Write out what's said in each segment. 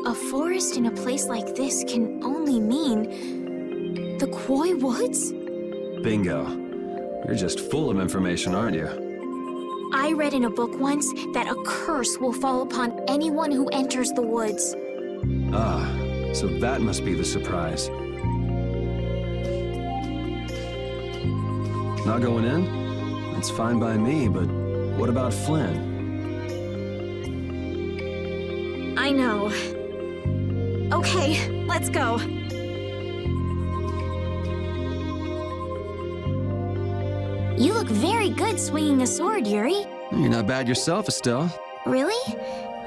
A forest in a place like this can only mean the Koi Woods? Bingo. You're just full of information, aren't you? I read in a book once that a curse will fall upon anyone who enters the woods. Ah, so that must be the surprise. Not going in? That's fine by me, but what about Flynn? I know. Okay, let's go. You look very good swinging a sword, Yuri. You're not bad yourself, Estelle. Really?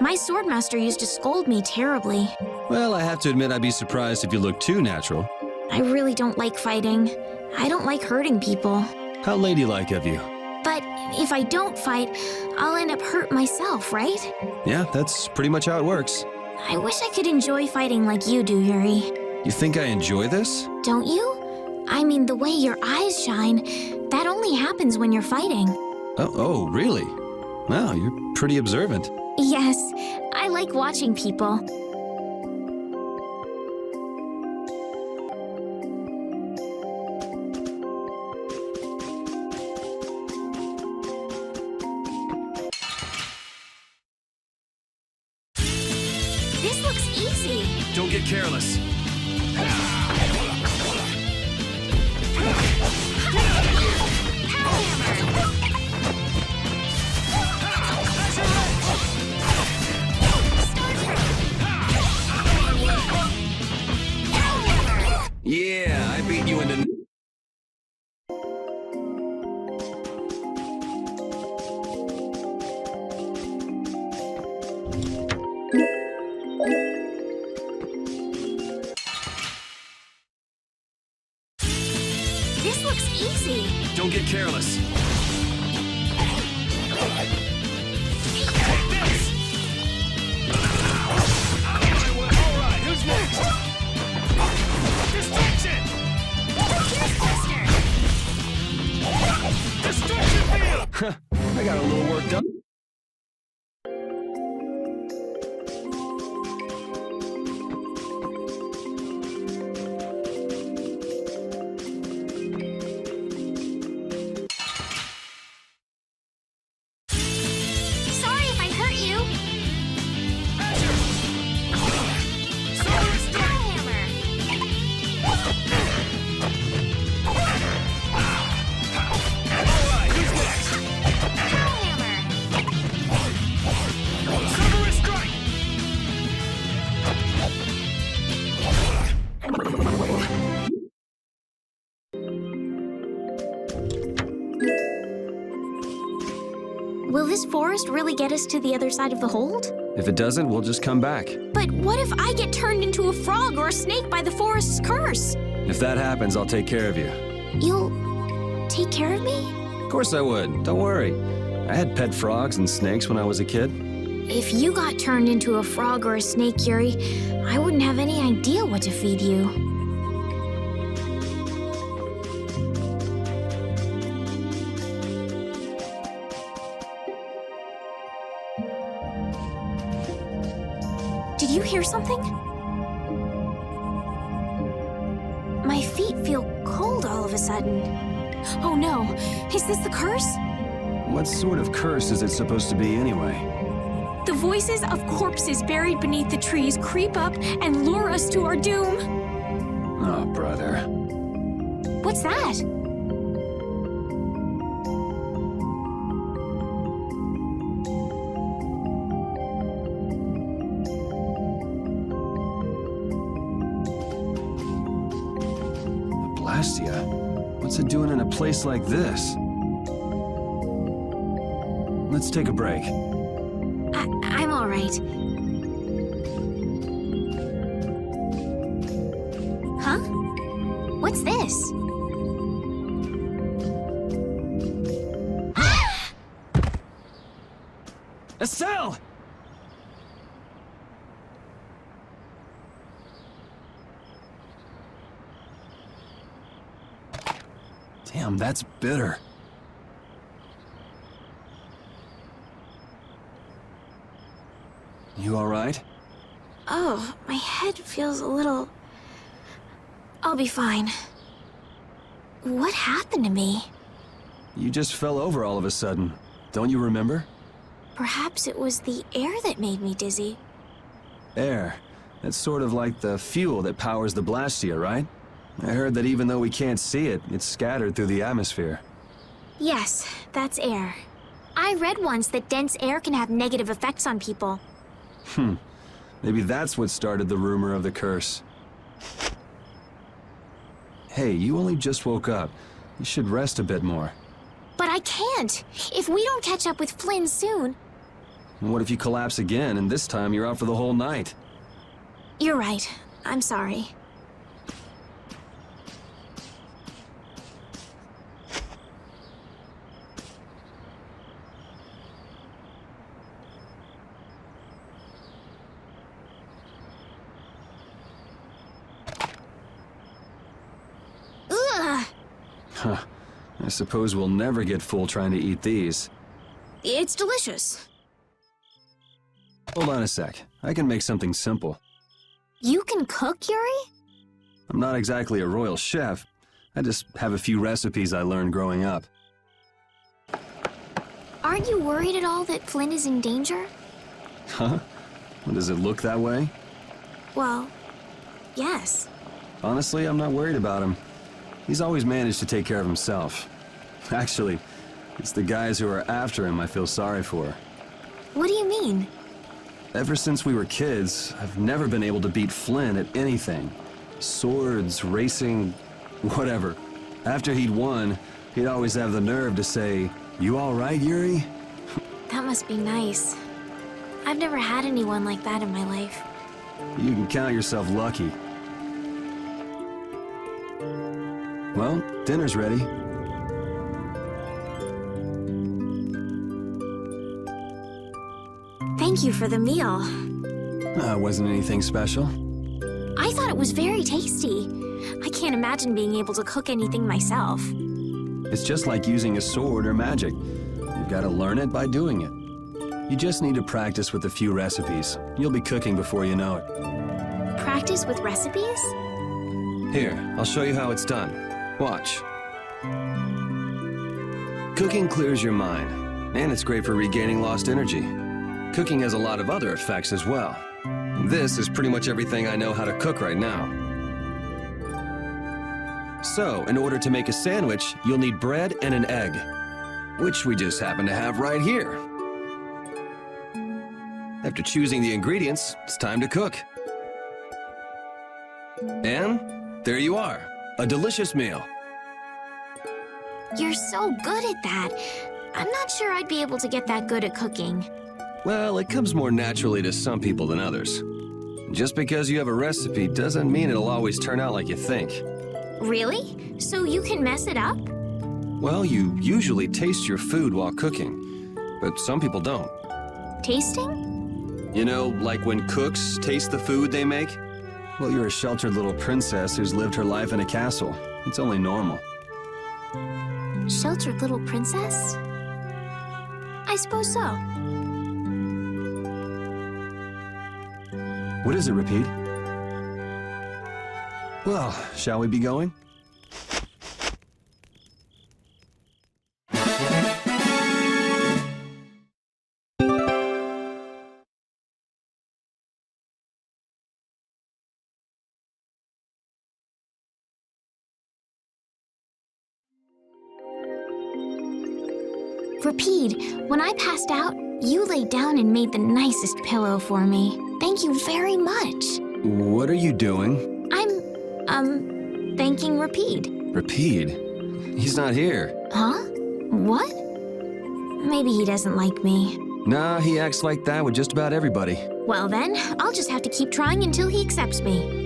My swordmaster used to scold me terribly. Well, I have to admit I'd be surprised if you looked too natural. I really don't like fighting. I don't like hurting people. How ladylike of you. But if I don't fight, I'll end up hurt myself, right? Yeah, that's pretty much how it works. I wish I could enjoy fighting like you do, Yuri. You think I enjoy this? Don't you? I mean, the way your eyes shine, that only happens when you're fighting. Oh, really? Wow, you're pretty observant. Yes, I like watching people. This looks easy. Don't get careless. Yeah, I beat you into... This looks easy. Don't get careless. I got a little work done. Sorry if I hurt you. Will this forest really get us to the other side of the hold? If it doesn't, we'll just come back. But what if I get turned into a frog or a snake by the forest's curse? If that happens, I'll take care of you. You'll take care of me? Of course I would. Don't worry. I had pet frogs and snakes when I was a kid. If you got turned into a frog or a snake, Yuri, I wouldn't have any idea what to feed you. Did you hear something? My feet feel cold all of a sudden. Oh no, is this the curse? What sort of curse is it supposed to be anyway? The voices of corpses buried beneath the trees creep up and lure us to our doom. Oh, brother. What's that? Blastia? What's it doing in a place like this? Let's take a break. I'm all right. Huh? What's this? Estelle! Damn, that's bitter. You all right? Oh, my head feels a little... I'll be fine. What happened to me? You just fell over all of a sudden. Don't you remember? Perhaps it was the air that made me dizzy. Air. That's sort of like the fuel that powers the Blastia, right? I heard that even though we can't see it, it's scattered through the atmosphere. Yes, that's air. I read once that dense air can have negative effects on people. Maybe that's what started the rumor of the curse. Hey, you only just woke up. You should rest a bit more. But I can't! If we don't catch up with Flynn soon... And what if you collapse again, and this time you're out for the whole night? You're right. I'm sorry. Ugh! Huh. I suppose we'll never get full trying to eat these. It's delicious. Hold on a sec. I can make something simple. You can cook, Yuri? I'm not exactly a royal chef. I just have a few recipes I learned growing up. Aren't you worried at all that Flynn is in danger? Huh? Does it look that way? Well, yes. Honestly, I'm not worried about him. He's always managed to take care of himself. Actually, it's the guys who are after him I feel sorry for. What do you mean? Ever since we were kids, I've never been able to beat Flynn at anything. Swords, racing, whatever. After he'd won, he'd always have the nerve to say, "You all right, Yuri?" That must be nice. I've never had anyone like that in my life. You can count yourself lucky. Well, dinner's ready. Thank you for the meal. Wasn't anything special. I thought it was very tasty. I can't imagine being able to cook anything myself. It's just like using a sword or magic. You've got to learn it by doing it. You just need to practice with a few recipes. You'll be cooking before you know it. Practice with recipes? Here, I'll show you how it's done. Watch. Cooking clears your mind, and it's great for regaining lost energy. Cooking has a lot of other effects as well. This is pretty much everything I know how to cook right now. So, in order to make a sandwich, you'll need bread and an egg, which we just happen to have right here. After choosing the ingredients, it's time to cook. And there you are, a delicious meal. You're so good at that. I'm not sure I'd be able to get that good at cooking. Well, it comes more naturally to some people than others. Just because you have a recipe doesn't mean it'll always turn out like you think. Really? So you can mess it up? Well, you usually taste your food while cooking, but some people don't. Tasting? You know, like when cooks taste the food they make? Well, you're a sheltered little princess who's lived her life in a castle. It's only normal. Sheltered little princess? I suppose so. What is it, Repeat? Well, shall we be going? Repeat, when I passed out, you laid down and made the nicest pillow for me. Thank you very much. What are you doing? I'm thanking Repeat. Repeat? He's not here. Huh? What? Maybe he doesn't like me. Nah, he acts like that with just about everybody. Well then, I'll just have to keep trying until he accepts me.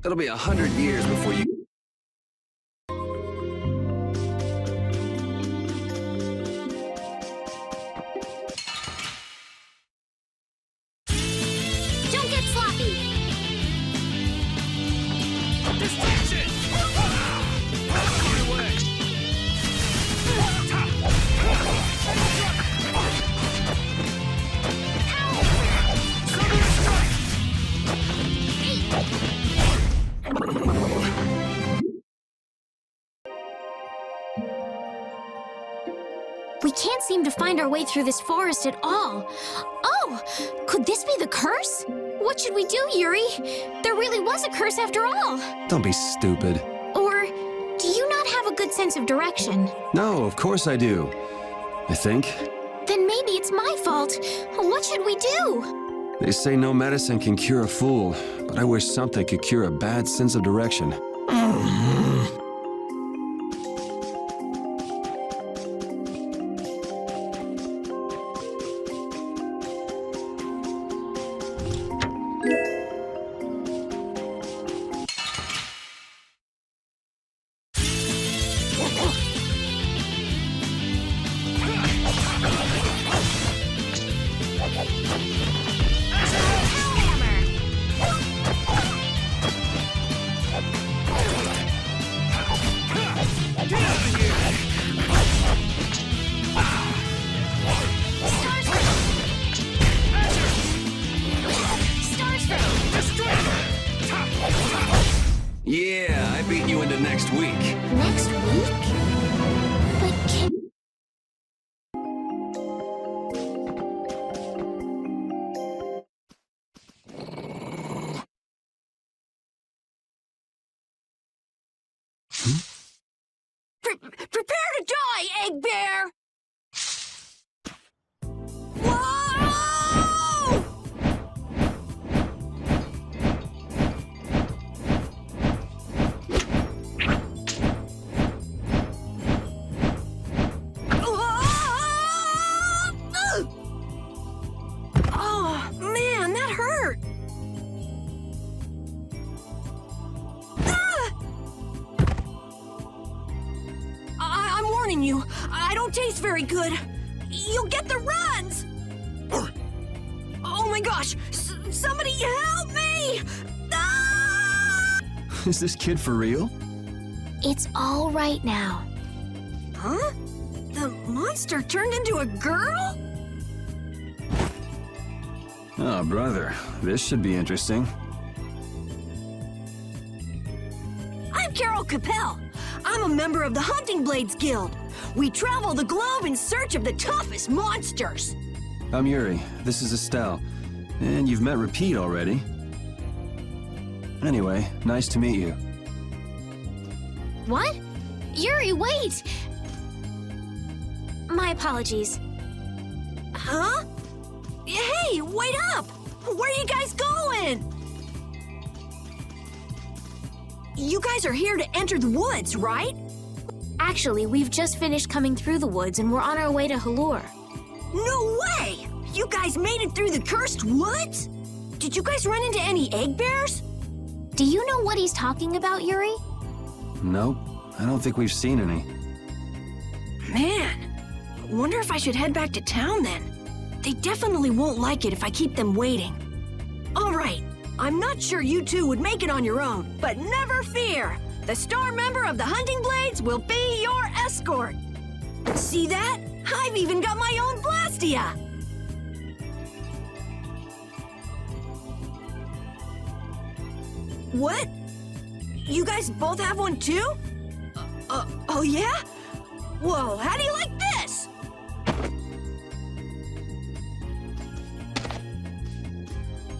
It'll be 100 years before you... Don't get sloppy! Distraction! We can't seem to find our way through this forest at all. Oh, could this be the curse? What should we do, Yuri? There really was a curse after all. Don't be stupid. Or do you not have a good sense of direction? No, of course I do. I think. Then maybe it's my fault. What should we do? They say no medicine can cure a fool, but I wish something could cure a bad sense of direction. Yeah, I beat you into next week. Next week? But can... Prepare to die, Egg Bear! Whoa! Oh, man, that hurt! I'm warning you, I don't taste very good. You'll get the runs! Oh my gosh, somebody help me! Ah! Is this kid for real? It's all right now. Huh? The monster turned into a girl? Oh, brother, this should be interesting. I'm Carol Capel. I'm a member of the Hunting Blades Guild. We travel the globe in search of the toughest monsters. I'm Yuri. This is Estelle. And you've met Repeat already. Anyway, nice to meet you. What? Yuri, wait! My apologies. Huh? Hey, wait up! Where are you guys going? You guys are here to enter the woods, right? Actually, we've just finished coming through the woods and we're on our way to Halur. No way! You guys made it through the cursed woods? Did you guys run into any egg bears? Do you know what he's talking about, Yuri? Nope, I don't think we've seen any. Man, wonder if I should head back to town then. They definitely won't like it if I keep them waiting. All right, I'm not sure you two would make it on your own, but never fear. The star member of the Hunting Blades will be your escort. See that? I've even got my own Blastia. What? You guys both have one too? Oh yeah? Whoa, how do you like this?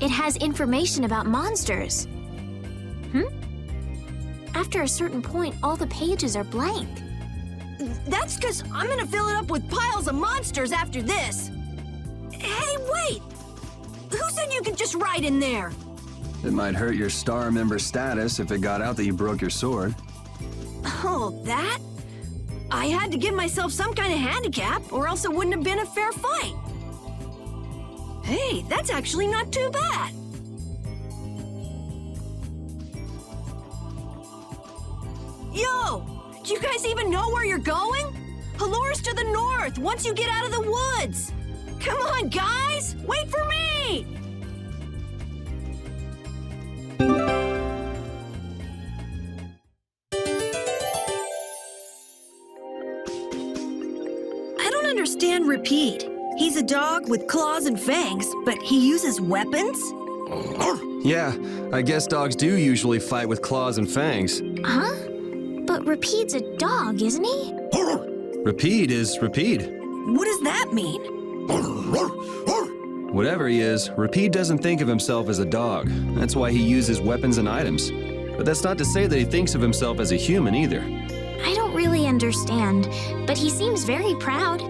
It has information about monsters. After a certain point, all the pages are blank. That's because I'm gonna fill it up with piles of monsters after this. Hey, wait! Who said you could just write in there? It might hurt your star member status if it got out that you broke your sword. Oh, that? I had to give myself some kind of handicap, or else it wouldn't have been a fair fight. Hey, that's actually not too bad. Yo! Do you guys even know where you're going? Hallore's to the north, once you get out of the woods! Come on, guys! Wait for me! I don't understand Repeat. He's a dog with claws and fangs, but he uses weapons? Yeah, I guess dogs do usually fight with claws and fangs. Huh? But Repeat's a dog, isn't he? Repeat is Repeat. What does that mean? Whatever he is, Repeat doesn't think of himself as a dog. That's why he uses weapons and items. But that's not to say that he thinks of himself as a human either. I don't really understand, but he seems very proud.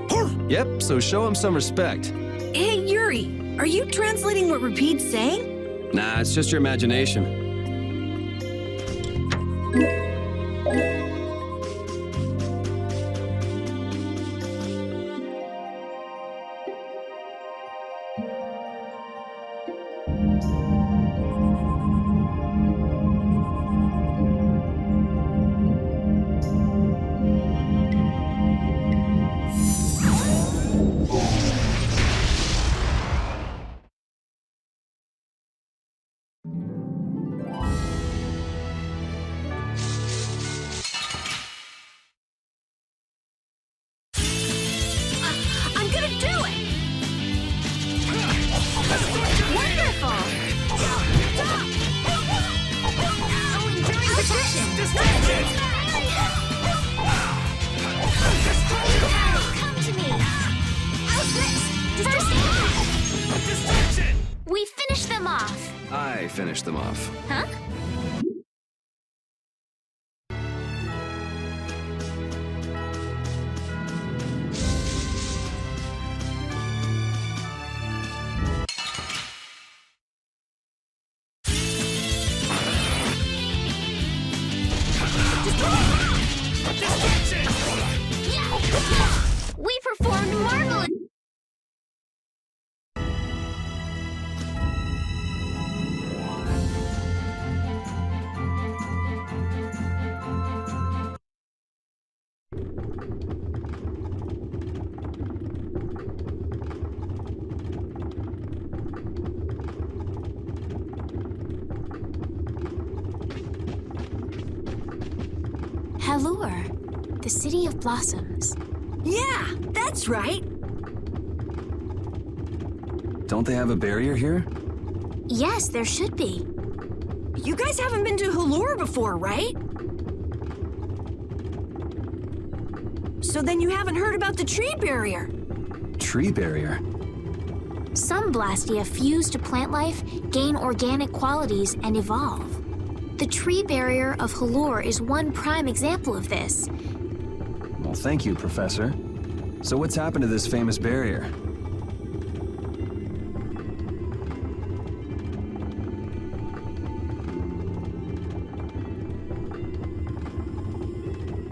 Yep, so show him some respect. Hey, Yuri, are you translating what Repeat's saying? Nah, it's just your imagination. I'm gonna do it! Wonderful! Oh, enduring protection! Come to me! How's this? First aid! Distraction! We finished them off. I finished them off. Huh? Distraction! We performed marvelous. Hallure, the city of blossoms. Yeah, that's right. Don't they have a barrier here? Yes, there should be. You guys haven't been to Hallure before, right? So then you haven't heard about the tree barrier. Tree barrier? Some Blastia fuse to plant life, gain organic qualities, and evolve. The tree barrier of Hallure is one prime example of this. Well, thank you, Professor. So what's happened to this famous barrier?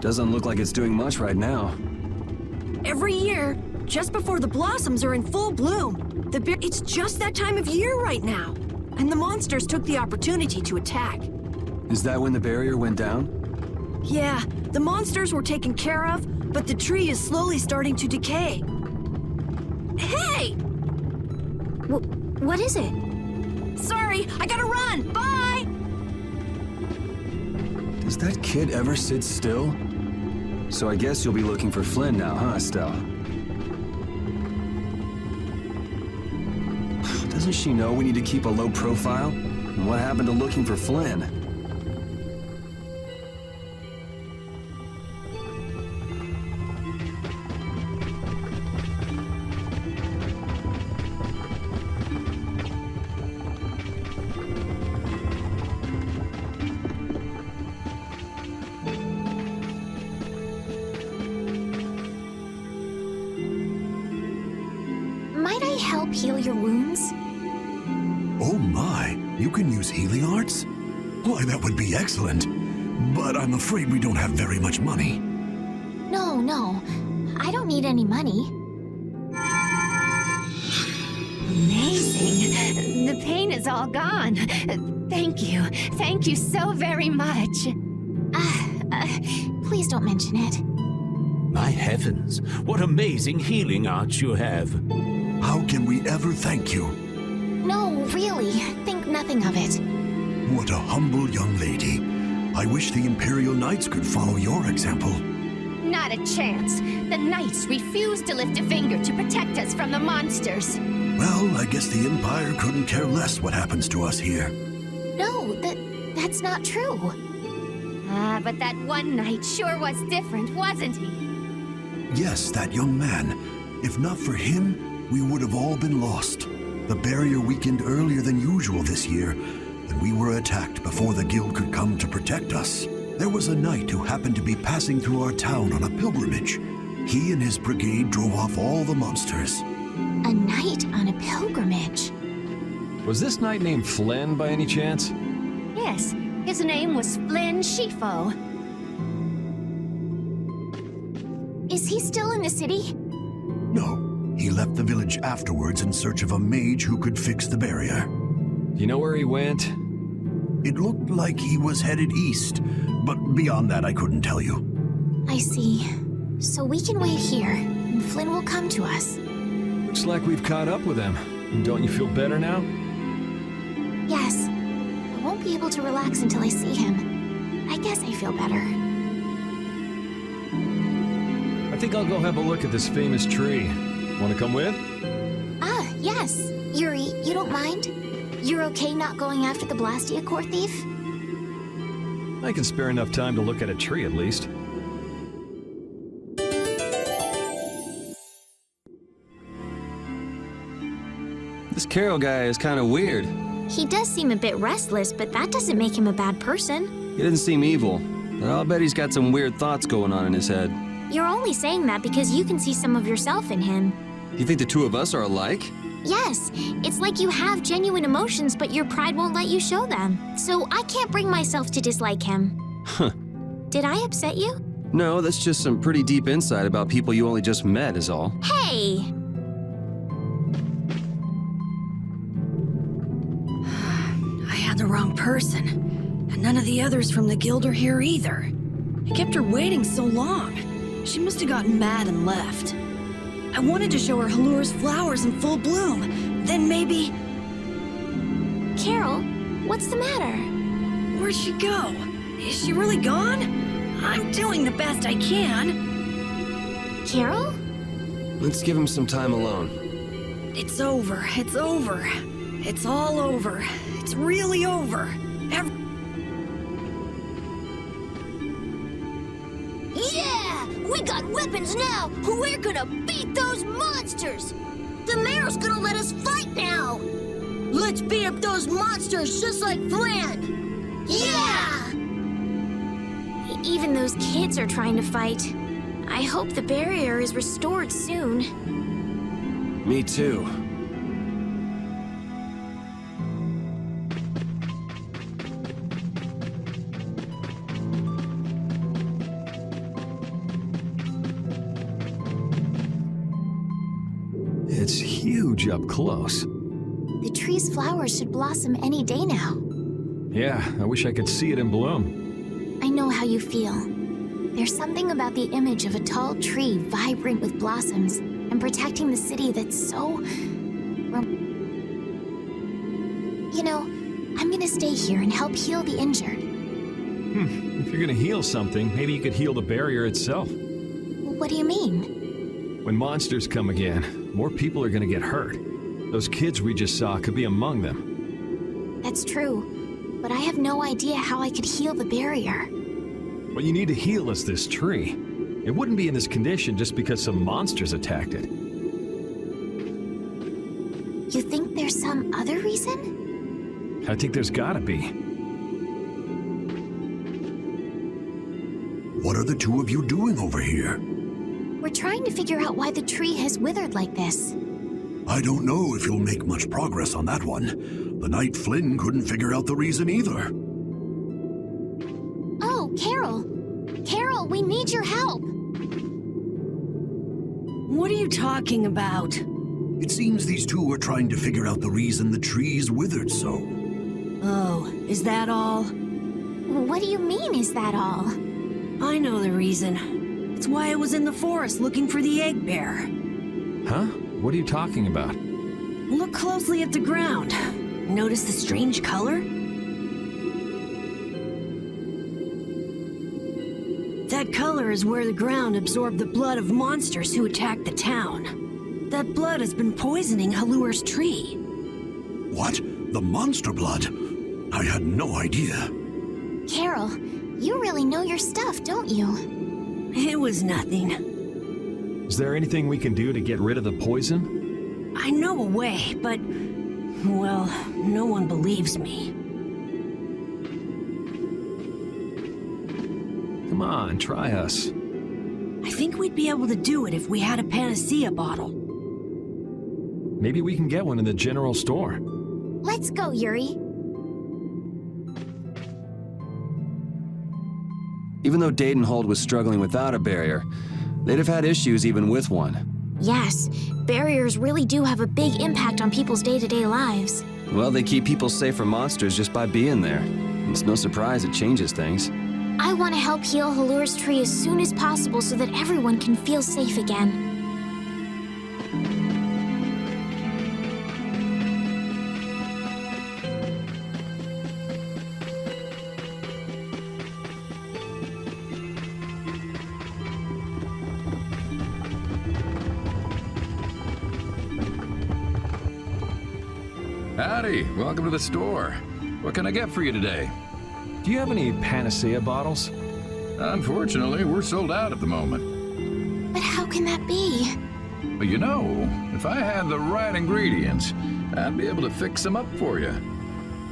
Doesn't look like it's doing much right now. Every year, just before the blossoms are in full bloom, it's just that time of year right now. And the monsters took the opportunity to attack. Is that when the barrier went down? Yeah, the monsters were taken care of, but the tree is slowly starting to decay. Hey! What is it? Sorry, I gotta run! Bye! Does that kid ever sit still? So I guess you'll be looking for Flynn now, huh, Estelle? Doesn't she know we need to keep a low profile? And what happened to looking for Flynn? Might I help heal your wounds? Oh my, you can use healing arts? Why, that would be excellent. But I'm afraid we don't have very much money. No, I don't need any money. Amazing. The pain is all gone. Thank you so very much. Please don't mention it. My heavens, what amazing healing arts you have. How can we ever thank you? No, really, think nothing of it. What a humble young lady. I wish the Imperial Knights could follow your example. Not a chance. The Knights refuse to lift a finger to protect us from the monsters. Well, I guess the Empire couldn't care less what happens to us here. No, that's not true. But that one knight sure was different, wasn't he? Yes, that young man. If not for him, we would have all been lost. The barrier weakened earlier than usual this year, and we were attacked before the guild could come to protect us. There was a knight who happened to be passing through our town on a pilgrimage. He and his brigade drove off all the monsters. A knight on a pilgrimage. Was this knight named Flynn by any chance? Yes, his name was Flynn Shifo. Is he still in the city? No, he left the village afterwards in search of a mage who could fix the barrier. Do you know where he went? It looked like he was headed east, but beyond that I couldn't tell you. I see. So we can wait here, and Flynn will come to us. Looks like we've caught up with him. Don't you feel better now? Yes. I won't be able to relax until I see him. I guess I feel better. I think I'll go have a look at this famous tree. Want to come with? Ah, yes. Yuri, you don't mind? You're okay not going after the Blastia core thief? I can spare enough time to look at a tree at least. This Carol guy is kind of weird. He does seem a bit restless, but that doesn't make him a bad person. He doesn't seem evil, but I'll bet he's got some weird thoughts going on in his head. You're only saying that because you can see some of yourself in him. You think the two of us are alike? Yes, it's like you have genuine emotions, but your pride won't let you show them. So I can't bring myself to dislike him. Huh. Did I upset you? No, that's just some pretty deep insight about people you only just met is all. Hey! I had the wrong person. And none of the others from the guild are here either. I kept her waiting so long. She must have gotten mad and left. I wanted to show her Halur's flowers in full bloom. Then maybe... Carol, what's the matter? Where'd she go? Is she really gone? I'm doing the best I can. Carol? Let's give him some time alone. It's over. It's over. It's all over. It's really over. Yeah! We got weapons now! We're gonna beat those monsters! The mayor's gonna let us fight now! Let's beat up those monsters just like Flynn! Yeah! Even those kids are trying to fight. I hope the barrier is restored soon. Me too. It's huge up close. The tree's flowers should blossom any day now. Yeah, I wish I could see it in bloom. I know how you feel. There's something about the image of a tall tree vibrant with blossoms and protecting the city that's so... You know, I'm gonna stay here and help heal the injured. If you're gonna heal something, maybe you could heal the barrier itself. What do you mean? When monsters come again, more people are gonna get hurt. Those kids we just saw could be among them. That's true, but I have no idea how I could heal the barrier. What you need to heal is this tree. It wouldn't be in this condition just because some monsters attacked it. You think there's some other reason? I think there's gotta be. What are the two of you doing over here? We're trying to figure out why the tree has withered like this. I don't know if you'll make much progress on that one. The Knight Flynn couldn't figure out the reason either. Oh, Carol! Carol, we need your help! What are you talking about? It seems these two are trying to figure out the reason the tree's withered so. Oh, is that all? What do you mean, is that all? I know the reason. It's why I was in the forest looking for the egg bear. Huh? What are you talking about? Look closely at the ground. Notice the strange color? That color is where the ground absorbed the blood of monsters who attacked the town. That blood has been poisoning Halur's tree. What? The monster blood? I had no idea. Carol, you really know your stuff, don't you? It was nothing. Is there anything we can do to get rid of the poison? I know a way, but, well, no one believes me. Come on, try us. I think we'd be able to do it if we had a panacea bottle. Maybe we can get one in the general store. Let's go, Yuri. Even though Dadenhold was struggling without a barrier, they'd have had issues even with one. Yes, barriers really do have a big impact on people's day-to-day lives. Well, they keep people safe from monsters just by being there. It's no surprise it changes things. I want to help heal Halur's tree as soon as possible so that everyone can feel safe again. Howdy, welcome to the store. What can I get for you today? Do you have any panacea bottles? Unfortunately, we're sold out at the moment. But how can that be? But you know, if I had the right ingredients, I'd be able to fix them up for you.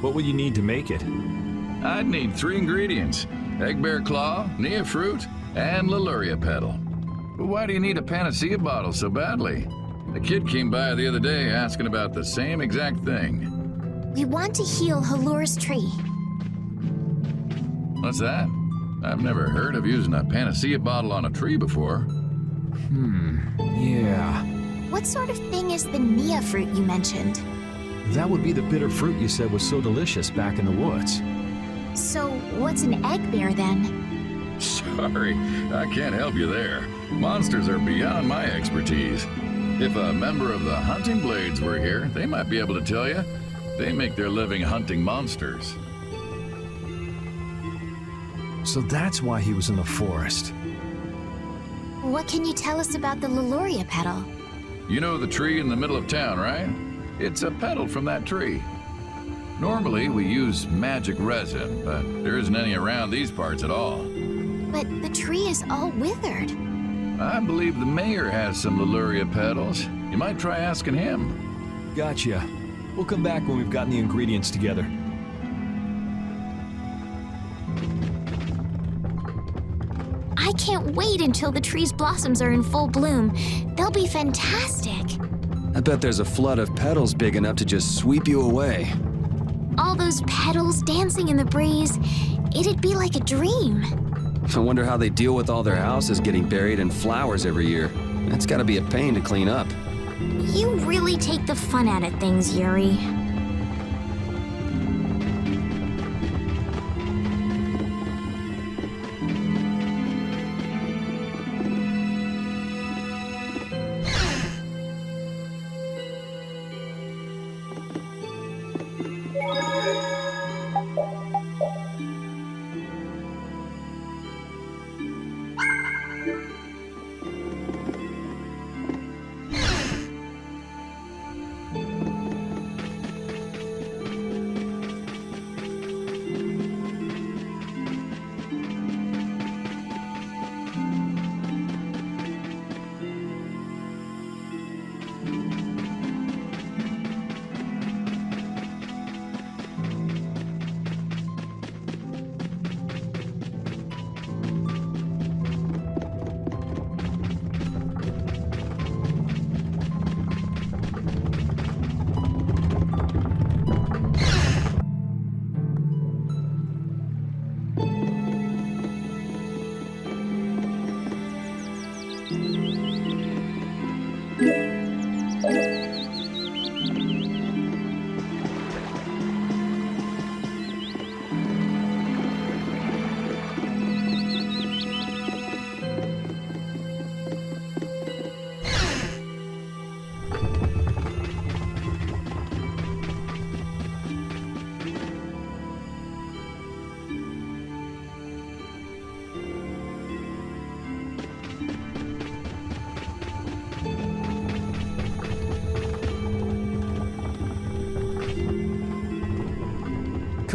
What will you need to make it? I'd need 3 ingredients: egg bear claw, nia fruit, and Leluria petal. But why do you need a panacea bottle so badly? A kid came by the other day asking about the same exact thing. We want to heal Halur's tree. What's that? I've never heard of using a panacea bottle on a tree before. Yeah. What sort of thing is the nia fruit you mentioned? That would be the bitter fruit you said was so delicious back in the woods. So, what's an egg bear then? Sorry, I can't help you there. Monsters are beyond my expertise. If a member of the Hunting Blades were here, they might be able to tell you. They make their living hunting monsters. So that's why he was in the forest. What can you tell us about the Leluria petal? You know the tree in the middle of town, right? It's a petal from that tree. Normally, we use magic resin, but there isn't any around these parts at all. But the tree is all withered. I believe the mayor has some Leluria petals. You might try asking him. Gotcha. We'll come back when we've gotten the ingredients together. I can't wait until the tree's blossoms are in full bloom. They'll be fantastic. I bet there's a flood of petals big enough to just sweep you away. All those petals dancing in the breeze, it'd be like a dream. I wonder how they deal with all their houses getting buried in flowers every year. That's gotta be a pain to clean up. You really take the fun out of things, Yuri.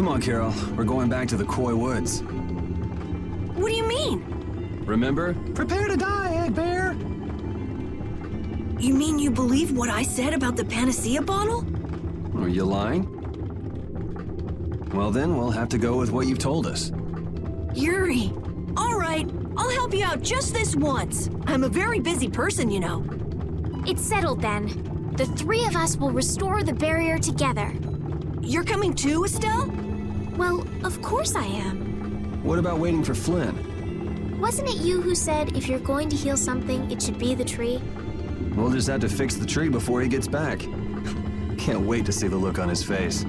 Come on, Carol. We're going back to the Koi Woods. What do you mean? Remember? Prepare to die, Egg Bear! You mean you believe what I said about the panacea bottle? Are you lying? Well then, we'll have to go with what you've told us. Yuri. All right, I'll help you out just this once. I'm a very busy person, you know. It's settled then. The three of us will restore the barrier together. You're coming too, Estelle? Well, of course I am. What about waiting for Flynn? Wasn't it you who said if you're going to heal something, it should be the tree? We'll just have to fix the tree before he gets back. Can't wait to see the look on his face.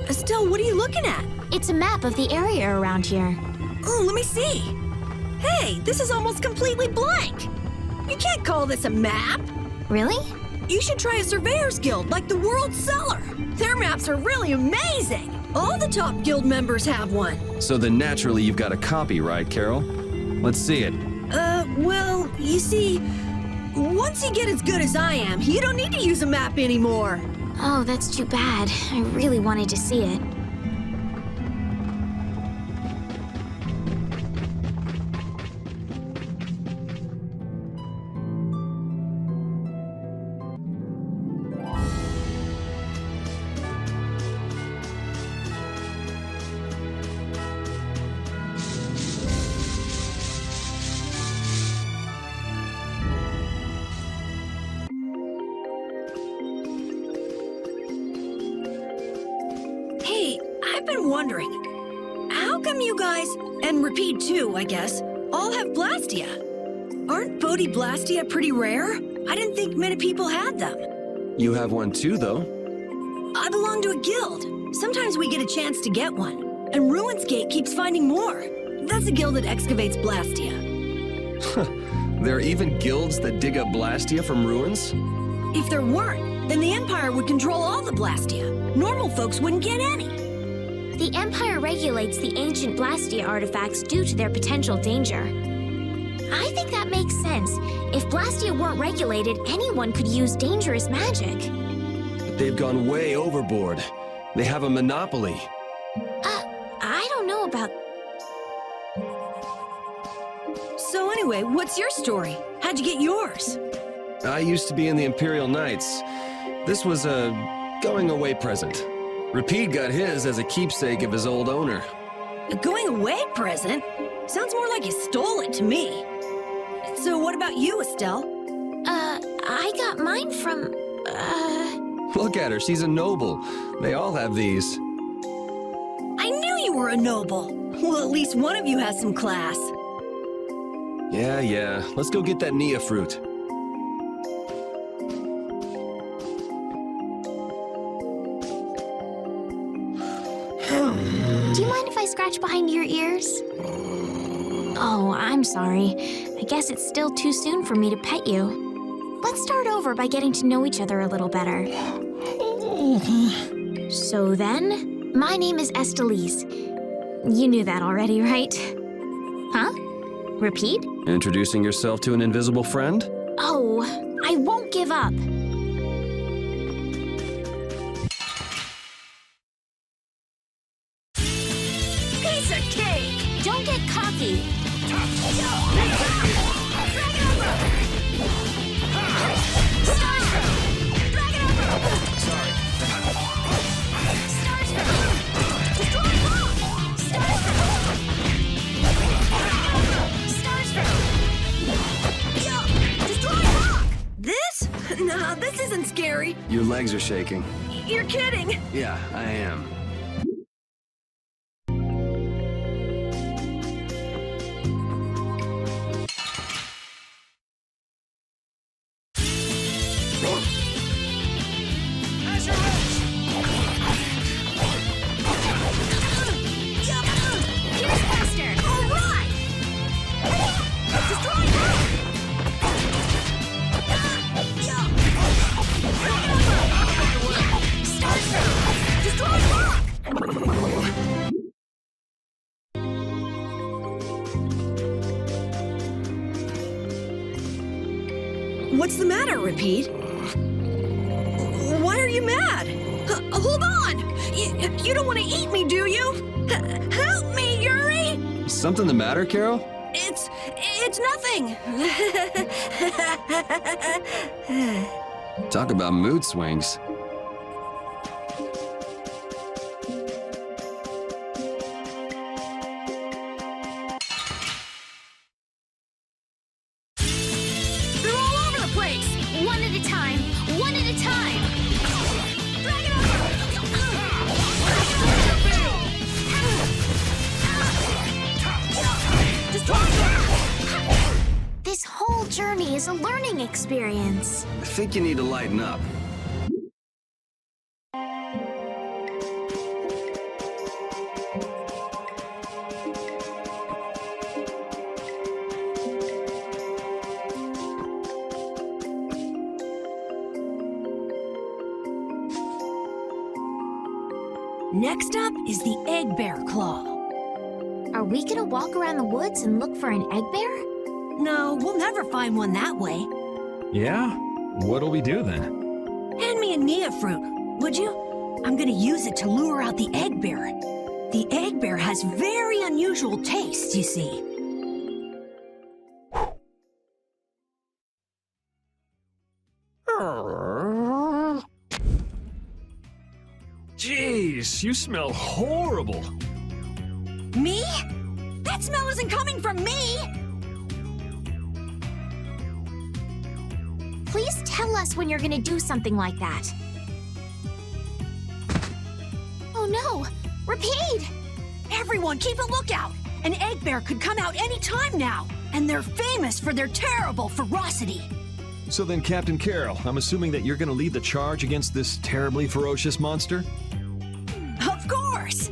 Estelle, what are you looking at? It's a map of the area around here. Oh, let me see. Hey, this is almost completely blank. You can't call this a map. Really? You should try a surveyor's guild like the World Cellar. Their maps are really amazing. All the top guild members have one. So then naturally you've got a copy, right, Carol? Let's see it. Well, you see, once you get as good as I am, you don't need to use a map anymore. Oh, that's too bad. I really wanted to see it. I've been wondering, how come you guys, and Repeat too, I guess, all have Blastia? Aren't Bodhi Blastia pretty rare? I didn't think many people had them. You have one too, though. I belong to a guild. Sometimes we get a chance to get one, and Ruins Gate keeps finding more. That's a guild that excavates Blastia. There are even guilds that dig up Blastia from ruins? If there weren't, then the Empire would control all the Blastia. Normal folks wouldn't get any. The Empire regulates the ancient Blastia artifacts due to their potential danger. I think that makes sense. If Blastia weren't regulated, anyone could use dangerous magic. But they've gone way overboard. They have a monopoly. I don't know about... So anyway, what's your story? How'd you get yours? I used to be in the Imperial Knights. This was a going-away present. Repeat got his as a keepsake of his old owner. A going-away present? Sounds more like you stole it to me. So what about you, Estelle? I got mine from, Look at her, she's a noble. They all have these. I knew you were a noble. Well, at least one of you has some class. Yeah. Let's go get that Nia fruit. Do you mind if I scratch behind your ears? Oh, I'm sorry. I guess it's still too soon for me to pet you. Let's start over by getting to know each other a little better. So then, my name is Estelise. You knew that already, right? Huh? Repeat? Introducing yourself to an invisible friend? Oh, I won't give up. Piece of cake! Don't get cocky. This? Nah, this isn't scary. Your legs are shaking. You're kidding. Yeah, I am. As your wish. Here's faster. All right! Destroy rock! Start through. Destroy rock! What's the matter, Repeat? You don't want to eat me, do you? Help me, Yuri! Something the matter, Carol? It's nothing. Talk about mood swings. They're all over the place. One at a time. One at a time. Drag it over. Just toss her. This whole journey is a learning experience. I think you need to lighten up. Next up is the egg bear claw. Are we gonna walk around the woods and look for an egg bear? No, we'll never find one that way. Yeah? What'll we do then? Hand me a Nia fruit, would you? I'm gonna use it to lure out the egg bear. The egg bear has very unusual tastes, you see. Jeez, you smell horrible. Me? That smell isn't coming from me! Please tell us when you're gonna do something like that. Oh no! Repeat! Everyone, keep a lookout! An egg bear could come out any time now, and they're famous for their terrible ferocity. So then, Captain Carroll, I'm assuming that you're gonna lead the charge against this terribly ferocious monster? Of course!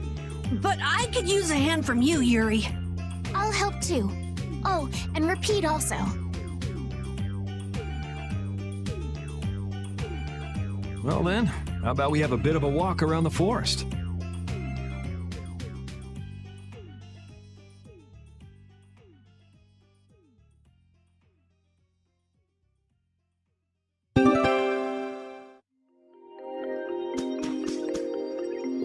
But I could use a hand from you, Yuri. I'll help too. Oh, and Repeat also. Well then, how about we have a bit of a walk around the forest?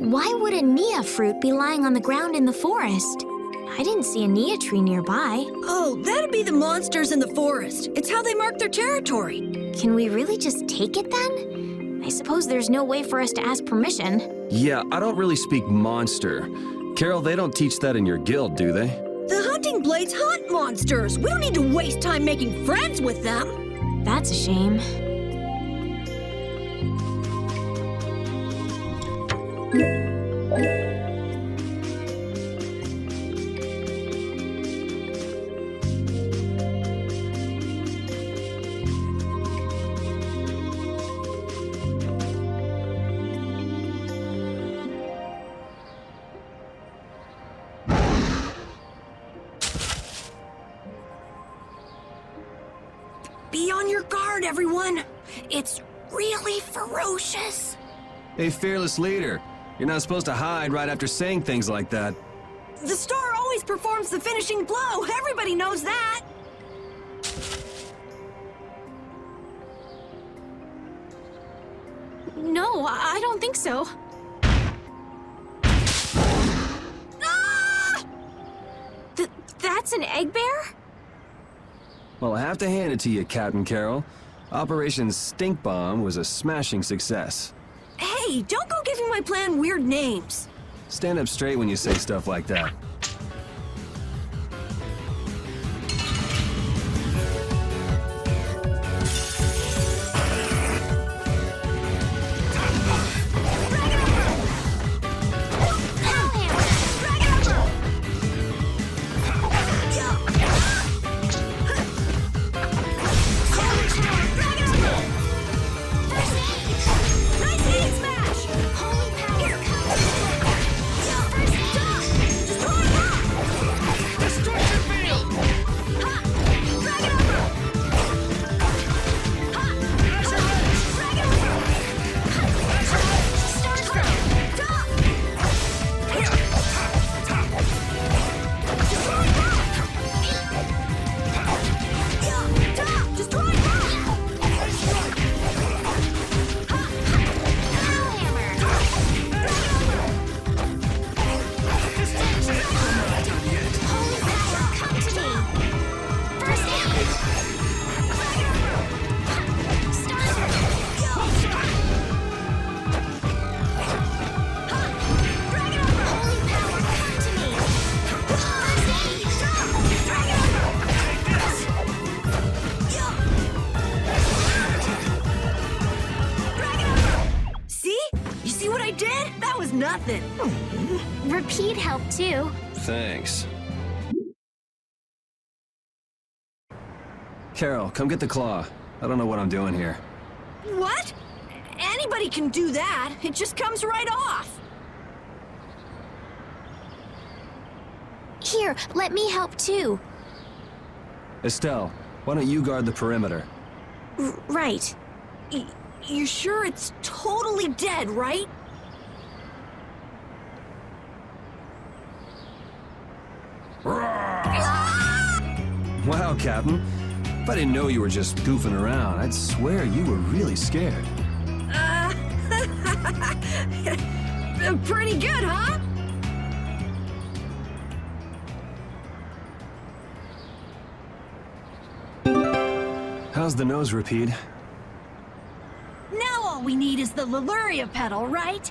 Why would a Nia fruit be lying on the ground in the forest? I didn't see a Nia tree nearby. Oh, that'd be the monsters in the forest. It's how they mark their territory. Can we really just take it then? I suppose there's no way for us to ask permission. Yeah, I don't really speak monster. Carol, they don't teach that in your guild, do they? The hunting blades hunt monsters. We don't need to waste time making friends with them. That's a shame. Be on your guard, everyone. It's really ferocious. Hey, fearless leader. You're not supposed to hide right after saying things like that. The star always performs the finishing blow. Everybody knows that. No, I don't think so. Ah! That's an egg bear? Well, I have to hand it to you, Captain Carroll. Operation Stink Bomb was a smashing success. Hey, don't go giving my plan weird names. Stand up straight when you say stuff like that. Nice aim smash! Holy power! Just Repeat helped too. Thanks. Carol, come get the claw. I don't know what I'm doing here. What? Anybody can do that. It just comes right off. Here, let me help too. Estelle, why don't you guard the perimeter? Right. You sure it's totally dead, right? Wow, Captain. If I didn't know you were just goofing around, I'd swear you were really scared. Pretty good, huh? How's the nose, Repeat? Now all we need is the Leluria pedal, right?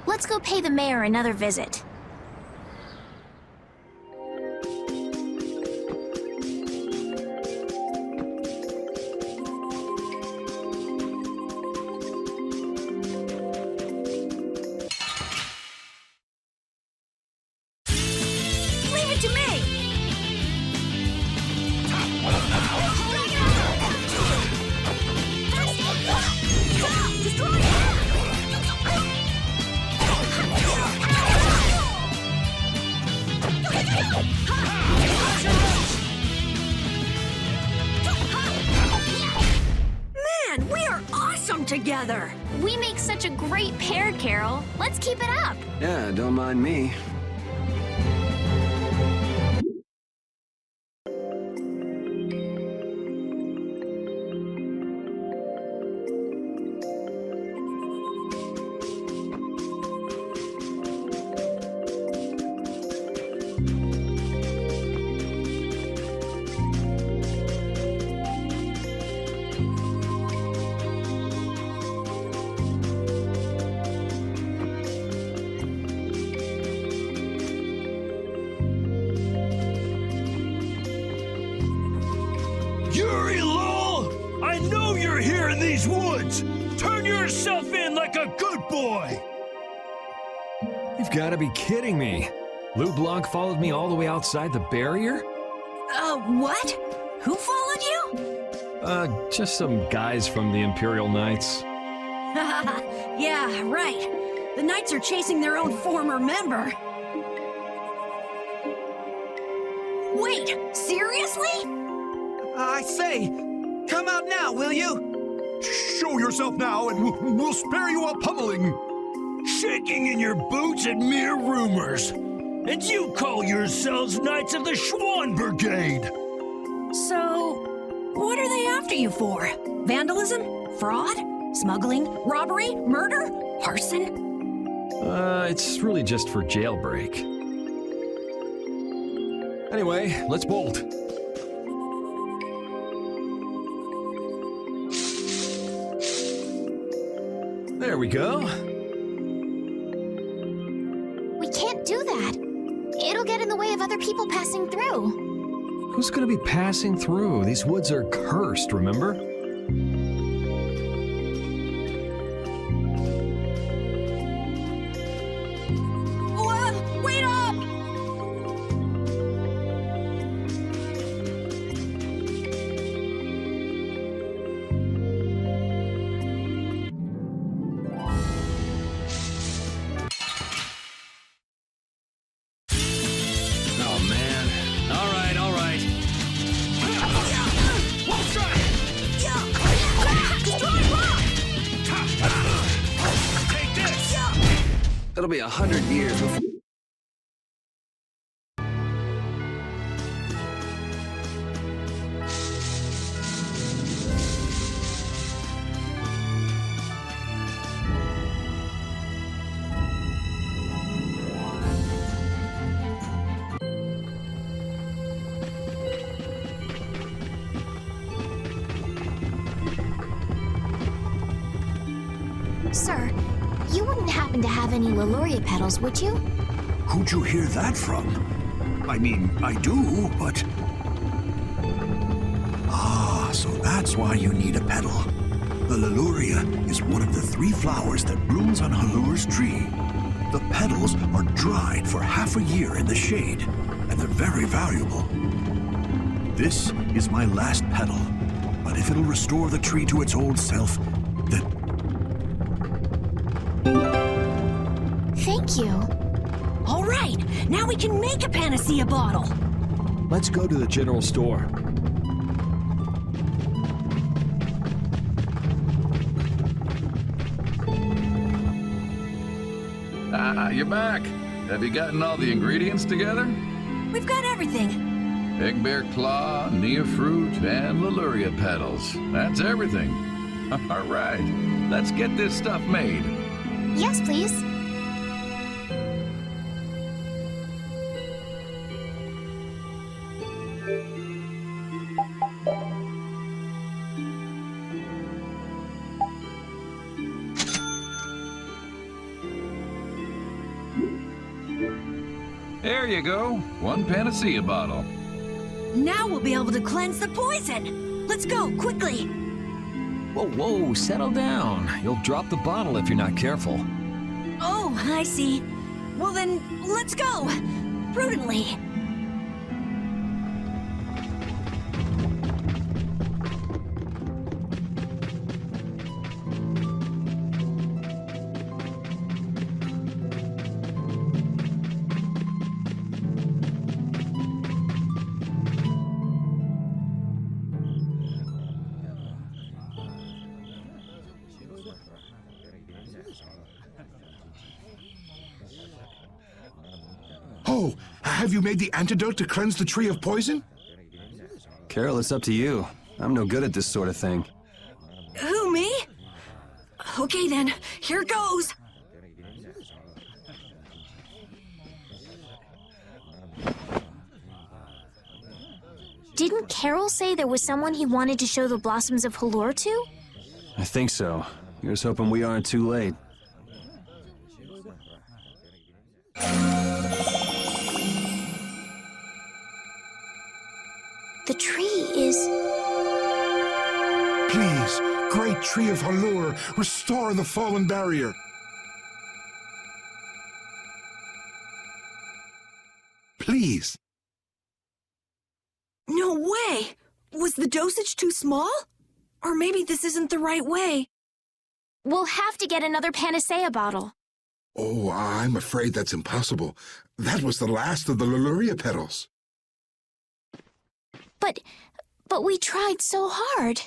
Let's go pay the mayor another visit. Leave it to me! Man, we are awesome together! We make such a great pair, Carol. Let's keep it up. Yeah, don't mind me. Yuri Lowell! I know you're here in these woods! Turn yourself in like a good boy! You've got to be kidding me. Lou Blanc followed me all the way outside the barrier? What? Who followed you? Just some guys from the Imperial Knights. Yeah, right. The Knights are chasing their own former member. Wait, seriously? I say, come out now, will you? Show yourself now and we'll spare you a pummeling. Shaking in your boots at mere rumors. And you call yourselves Knights of the Schwann Brigade! So, what are they after you for? Vandalism? Fraud? Smuggling? Robbery? Murder? Arson? It's really just for jailbreak. Anyway, let's bolt. There we go. We can't do that. It'll get in the way of other people passing through. Who's gonna be passing through? These woods are cursed, remember? Wait up! Oh, man. All right, all right. Won't try! Take this! It'll be 100 years before... Sir, you wouldn't happen to have any Leluria pedals, would you? Who'd you hear that from? I mean, I do, but... Ah, so that's why you need a pedal. The Leluria is one of the 3 flowers that blooms on Halur's tree. The petals are dried for half a year in the shade, and they're very valuable. This is my last petal, but if it'll restore the tree to its old self, then... Thank you. All right, now we can make a panacea bottle. Let's go to the general store. Ah, you're back. Have you gotten all the ingredients together? We've got everything. Egg bear claw, nia fruit, and Leluria petals. That's everything. All right, let's get this stuff made. Yes, please. There you go. One panacea bottle. Now we'll be able to cleanse the poison. Let's go, quickly. Whoa, whoa, settle down. You'll drop the bottle if you're not careful. Oh, I see. Well then, let's go. Prudently. Oh, have you made the antidote to cleanse the tree of poison? Carol, it's up to you. I'm no good at this sort of thing. Who, me? Okay then, here goes. Didn't Carol say there was someone he wanted to show the blossoms of Halure to? I think so. Here's hoping we aren't too late. The tree is... Please, great tree of Halure, restore the fallen barrier. Please. No way! Was the dosage too small? Or maybe this isn't the right way. We'll have to get another panacea bottle. Oh, I'm afraid that's impossible. That was the last of the Leluria petals. But we tried so hard.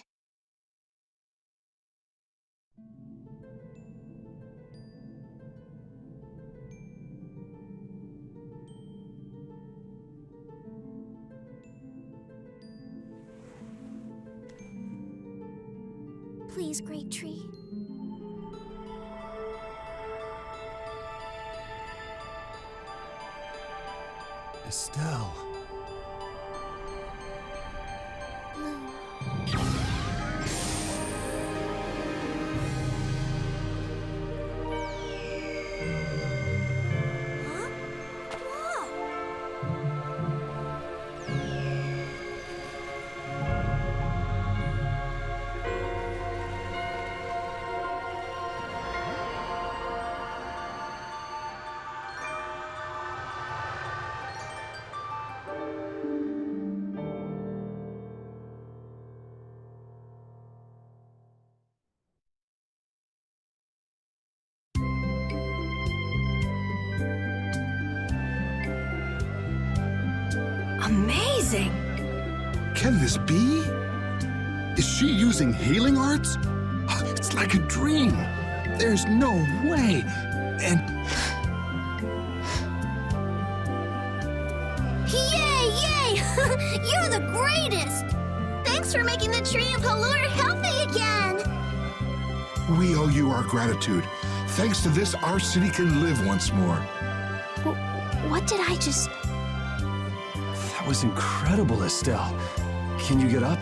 Please, great tree. Estelle. Amazing! Can this be? Is she using healing arts? It's like a dream. There's no way. And Yay! You're the greatest! Thanks for making the tree of Halure healthy again! we owe you our gratitude. Thanks to this, our city can live once more. What did I just... That was incredible, Estelle. Can you get up?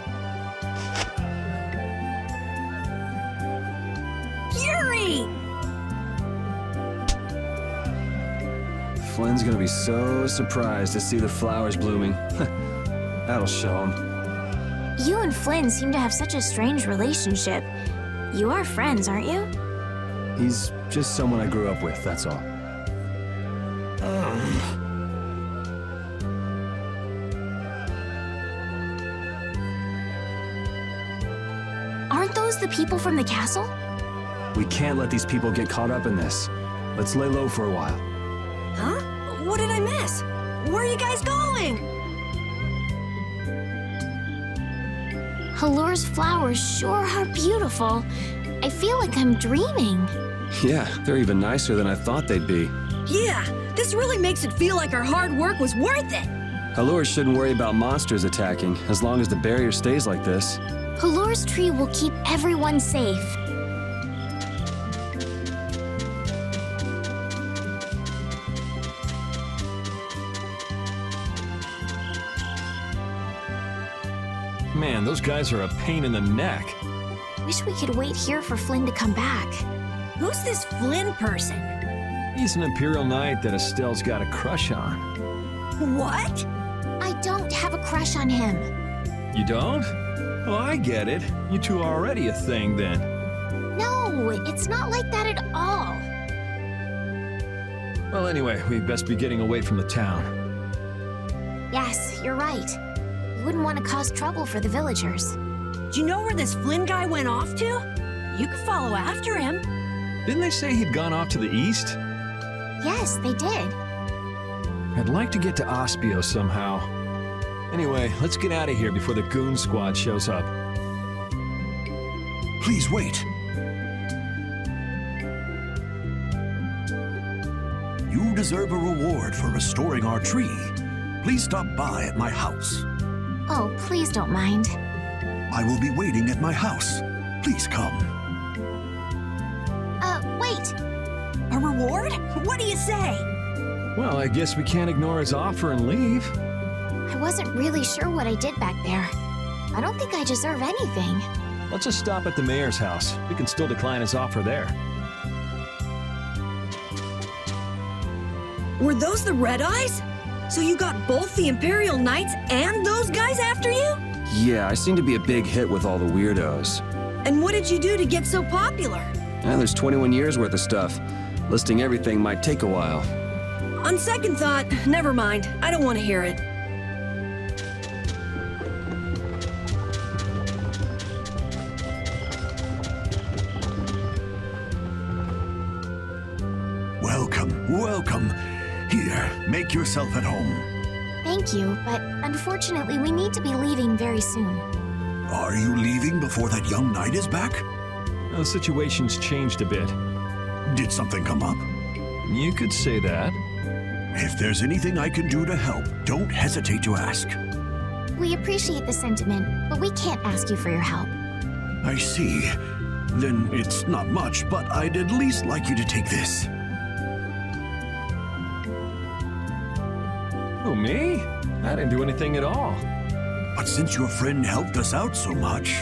Yuri! Flynn's gonna be so surprised to see the flowers blooming. That'll show him. You and Flynn seem to have such a strange relationship. You are friends, aren't you? He's just someone I grew up with, that's all. the people from the castle? We can't let these people get caught up in this. Let's lay low for a while. Huh? What did I miss? Where are you guys going? Halur's flowers sure are beautiful. I feel like I'm dreaming. Yeah, they're even nicer than I thought they'd be. Yeah, this really makes it feel like our hard work was worth it. Halur shouldn't worry about monsters attacking, as long as the barrier stays like this. Halur's tree will keep everyone safe. Man, those guys are a pain in the neck. Wish we could wait here for Flynn to come back. Who's this Flynn person? He's an Imperial Knight that Estelle's got a crush on. What? I don't have a crush on him. You don't? Oh, I get it. You two are already a thing then. No, it's not like that at all. Well, anyway, we'd best be getting away from the town. Yes, you're right. We wouldn't want to cause trouble for the villagers. Do you know where this Flynn guy went off to? You could follow after him. Didn't they say he'd gone off to the east? Yes, they did. I'd like to get to Ospio somehow. Anyway, let's get out of here before the goon squad shows up. Please wait. You deserve a reward for restoring our tree. Please stop by at my house. Oh, please don't mind. I will be waiting at my house. Please come. Wait. A reward? What do you say? Well, I guess we can't ignore his offer and leave. I wasn't really sure what I did back there. I don't think I deserve anything. Let's just stop at the mayor's house. We can still decline his offer there. Were those the Red Eyes? So you got both the Imperial Knights and those guys after you? Yeah, I seem to be a big hit with all the weirdos. And what did you do to get so popular? There's 21 years worth of stuff. Listing everything might take a while. On second thought, never mind. I don't want to hear it. Welcome, welcome. Here, make yourself at home. Thank you, but unfortunately we need to be leaving very soon. Are you leaving before that young knight is back? The situation's changed a bit. Did something come up? You could say that. If there's anything I can do to help, don't hesitate to ask. We appreciate the sentiment, but we can't ask you for your help. I see. Then it's not much, but I'd at least like you to take this. Who, me? I didn't do anything at all. But since your friend helped us out so much...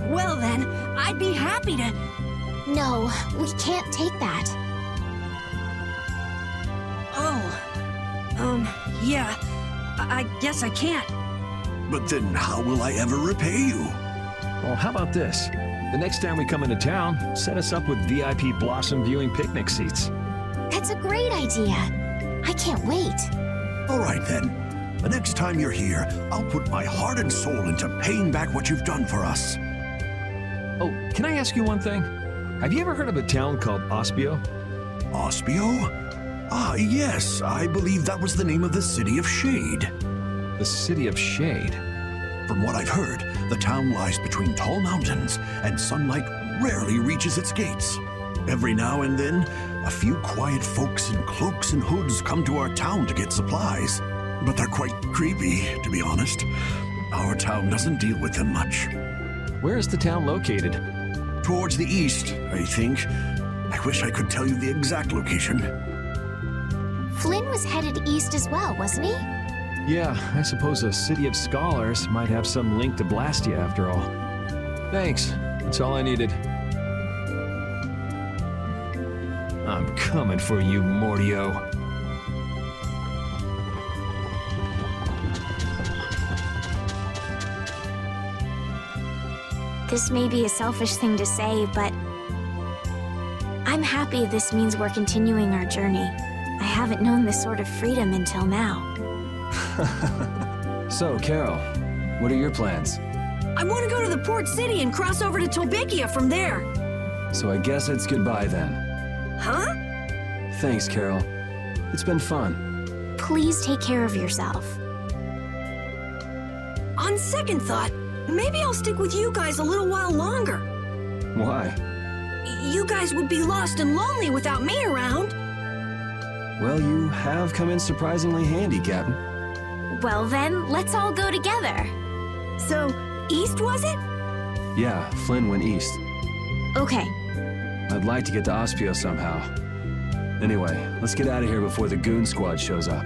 Well then, I'd be happy to... No, we can't take that. Yeah. I guess I can't. But then how will I ever repay you? Well, how about this? The next time we come into town, set us up with VIP blossom viewing picnic seats. That's a great idea. I can't wait. All right then. The next time you're here, I'll put my heart and soul into paying back what you've done for us. Oh, can I ask you one thing? Have you ever heard of a town called Ospio? Ospio? Ah, yes. I believe that was the name of the City of Shade. The City of Shade? From what I've heard, the town lies between tall mountains, and sunlight rarely reaches its gates. Every now and then, a few quiet folks in cloaks and hoods come to our town to get supplies. But they're quite creepy, to be honest. Our town doesn't deal with them much. Where is the town located? Towards the east, I think. I wish I could tell you the exact location. Flynn was headed east as well, wasn't he? Yeah, I suppose a City of Scholars might have some link to Blastia after all. Thanks. That's all I needed. I'm coming for you, Mordio. This may be a selfish thing to say, but I'm happy this means we're continuing our journey. I haven't known this sort of freedom until now. So, Carol, what are your plans? I want to go to the port city and cross over to Tolbikia from there. So I guess it's goodbye then. Huh? Thanks, Carol. It's been fun. Please take care of yourself. On second thought, maybe I'll stick with you guys a little while longer. Why? You guys would be lost and lonely without me around. Well, you have come in surprisingly handy, Captain. Well then, let's all go together. So, east was it? Yeah, Flynn went east. Okay. I'd like to get to Ospio somehow. Anyway, let's get out of here before the goon squad shows up.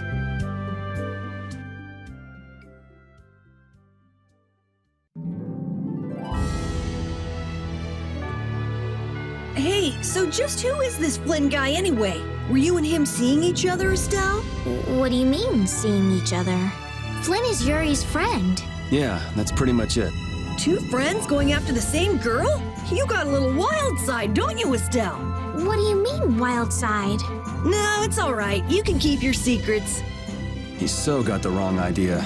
Hey, so just who is this Flynn guy anyway? Were you and him seeing each other, Estelle? What do you mean, seeing each other? Flynn is Yuri's friend. Yeah, that's pretty much it. Two friends going after the same girl? You got a little wild side, don't you, Estelle? What do you mean, wild side? No, it's all right. You can keep your secrets. He so got the wrong idea.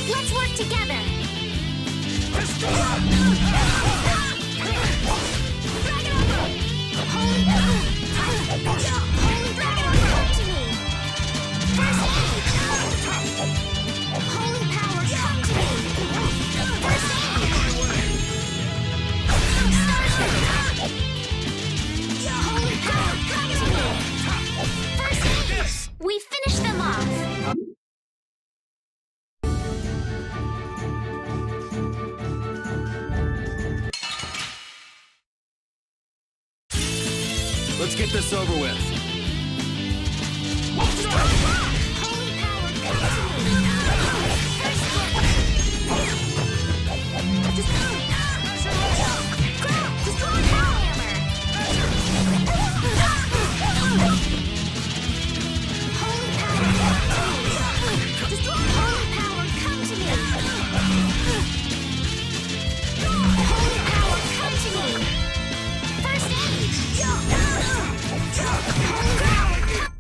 Let's work together. We finished them off. Let's get this over with.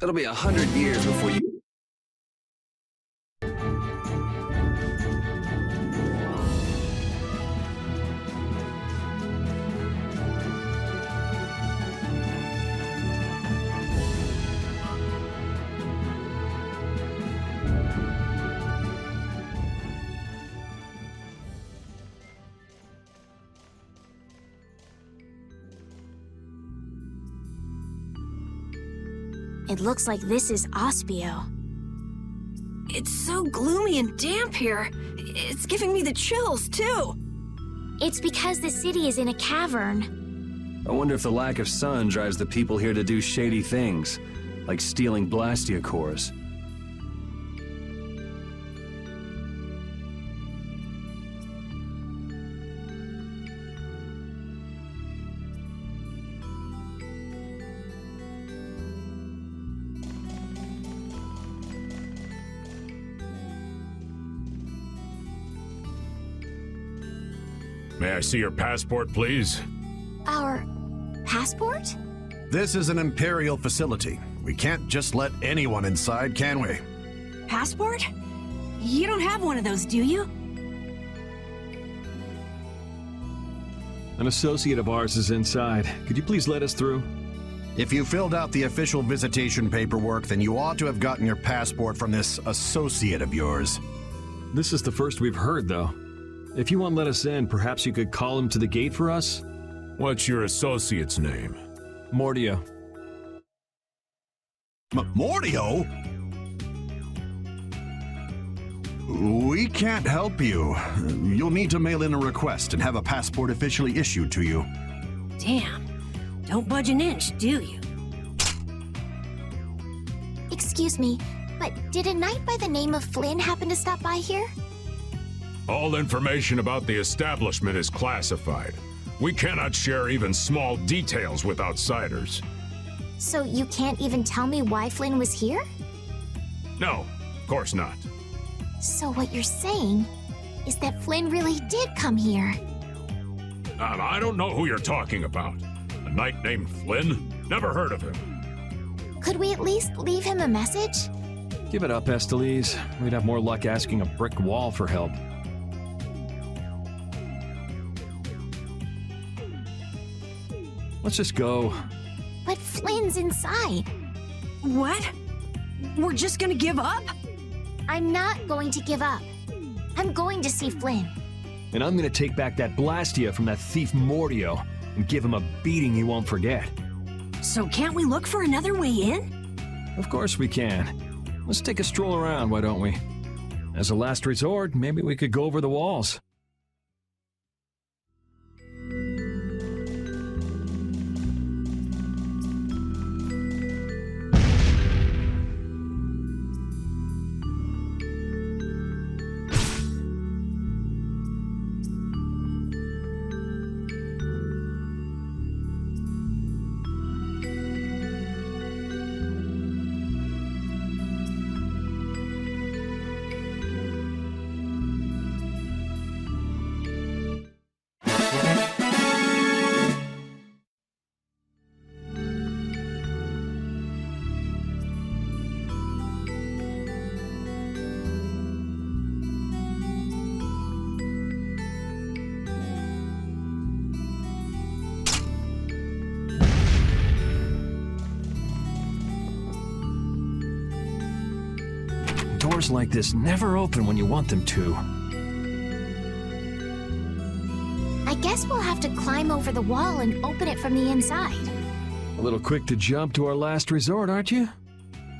It'll be 100 years before you... It looks like this is Ospio. It's so gloomy and damp here. It's giving me the chills, too. It's because the city is in a cavern. I wonder if the lack of sun drives the people here to do shady things, like stealing Blastia cores. May I see your passport, please? Our passport? This is an Imperial facility. We can't just let anyone inside, can we? Passport? You don't have one of those, do you? An associate of ours is inside. Could you please let us through? If you filled out the official visitation paperwork, then you ought to have gotten your passport from this associate of yours. This is the first we've heard, though. If you won't let us in, perhaps you could call him to the gate for us? What's your associate's name? Mordio. Mordio? We can't help you. You'll need to mail in a request and have a passport officially issued to you. Damn. Don't budge an inch, do you? Excuse me, but did a knight by the name of Flynn happen to stop by here? All information about the establishment is classified. We cannot share even small details with outsiders. So you can't even tell me why Flynn was here? No, of course not. So what you're saying is that Flynn really did come here. I don't know who you're talking about. A knight named Flynn? Never heard of him. Could we at least leave him a message? Give it up, Estelise. We'd have more luck asking a brick wall for help. Let's just go. But Flynn's inside. What? We're just gonna give up? I'm not going to give up. I'm going to see Flynn. And I'm gonna take back that Blastia from that thief Mordio and give him a beating he won't forget. So can't we look for another way in? Of course we can. Let's take a stroll around, why don't we? As a last resort, maybe we could go over the walls. Doors like this never open when you want them to. I guess we'll have to climb over the wall and open it from the inside. A little quick to jump to our last resort, aren't you?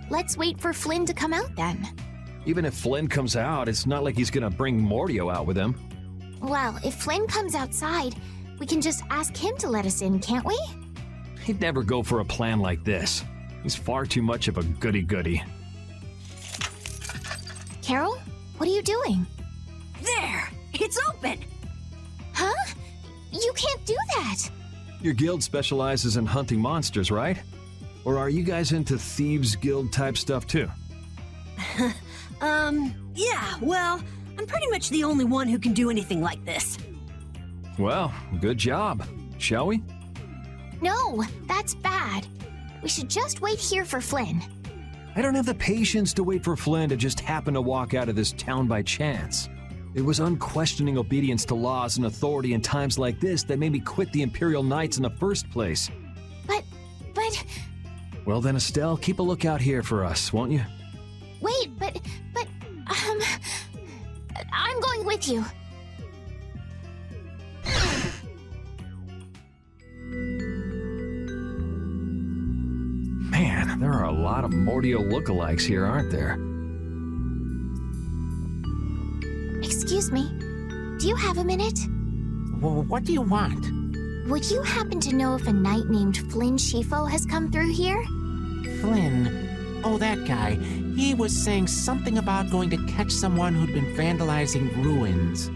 Let's wait for Flynn to come out then. Even if Flynn comes out, it's not like he's gonna bring Mordio out with him. Well, if Flynn comes outside, we can just ask him to let us in, can't we? He'd never go for a plan like this. He's far too much of a goody-goody. Carol, what are you doing? There! It's open! Huh? You can't do that! Your guild specializes in hunting monsters, right? Or are you guys into Thieves Guild type stuff too? Yeah, well, I'm pretty much the only one who can do anything like this. Well, good job. Shall we? No, that's bad. We should just wait here for Flynn. I don't have the patience to wait for Flynn to just happen to walk out of this town by chance. It was unquestioning obedience to laws and authority in times like this that made me quit the Imperial Knights in the first place. But... Well then, Estelle, keep a lookout here for us, won't you? Wait, but... I'm going with you. Man, there are a lot of Mordio lookalikes here, aren't there? Excuse me, do you have a minute? What do you want? Would you happen to know if a knight named Flynn Schifo has come through here? Flynn? Oh, that guy. He was saying something about going to catch someone who'd been vandalizing ruins.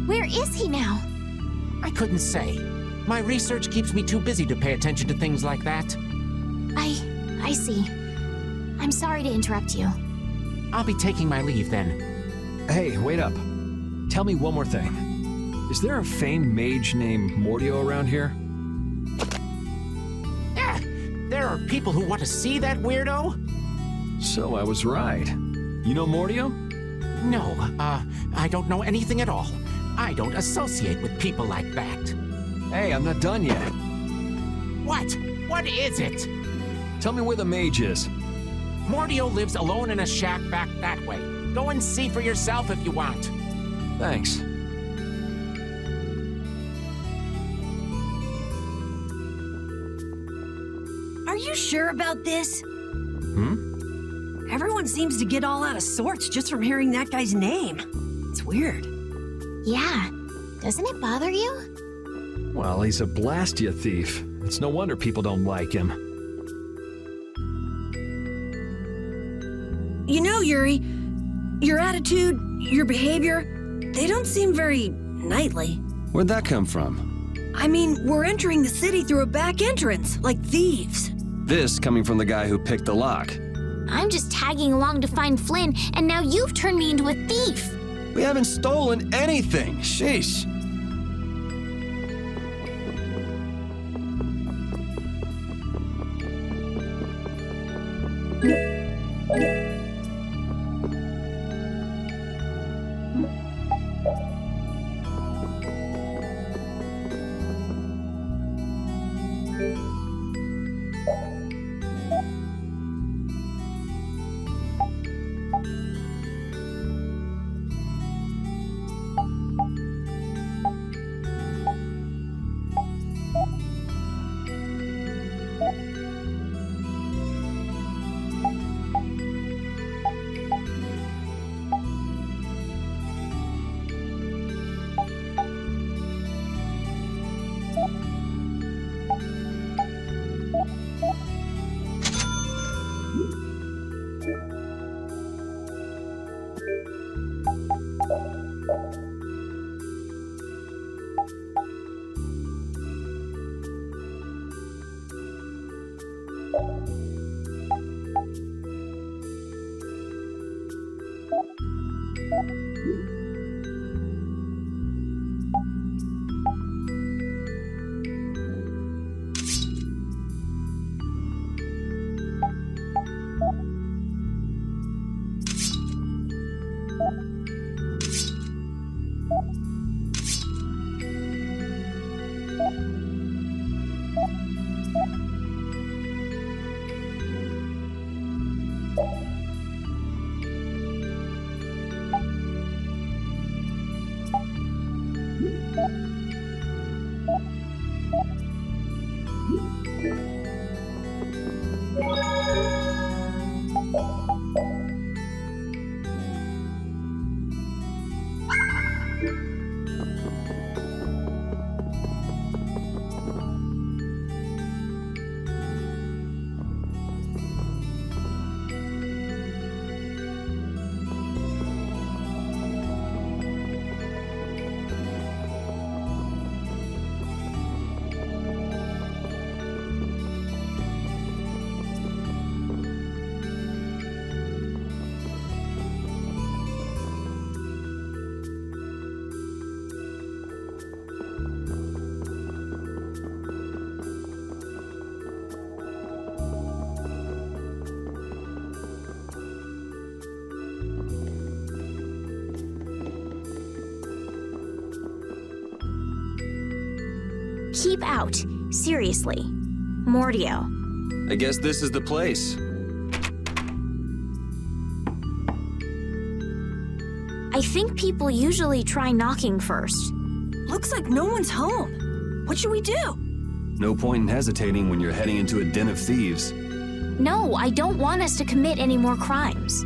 Where is he now? I couldn't say. My research keeps me too busy to pay attention to things like that. I see. I'm sorry to interrupt you. I'll be taking my leave then. Hey, wait up. Tell me one more thing. Is there a famed mage named Mordio around here? There are people who want to see that weirdo? So I was right. You know Mordio? No, I don't know anything at all. I don't associate with people like that. Hey, I'm not done yet. What? What is it? Tell me where the mage is. Mordio lives alone in a shack back that way. Go and see for yourself if you want. Thanks. Are you sure about this? Everyone seems to get all out of sorts just from hearing that guy's name. It's weird. Yeah. Doesn't it bother you? Well, he's a Blastia thief. It's no wonder people don't like him. You know, Yuri, your attitude, your behavior, they don't seem very knightly. Where'd that come from? I mean, we're entering the city through a back entrance, like thieves. This coming from the guy who picked the lock. I'm just tagging along to find Flynn, and now you've turned me into a thief. We haven't stolen anything. Sheesh. Keep out. Seriously. Mordio. I guess this is the place. I think people usually try knocking first. Looks like no one's home. What should we do? No point in hesitating when you're heading into a den of thieves. No, I don't want us to commit any more crimes.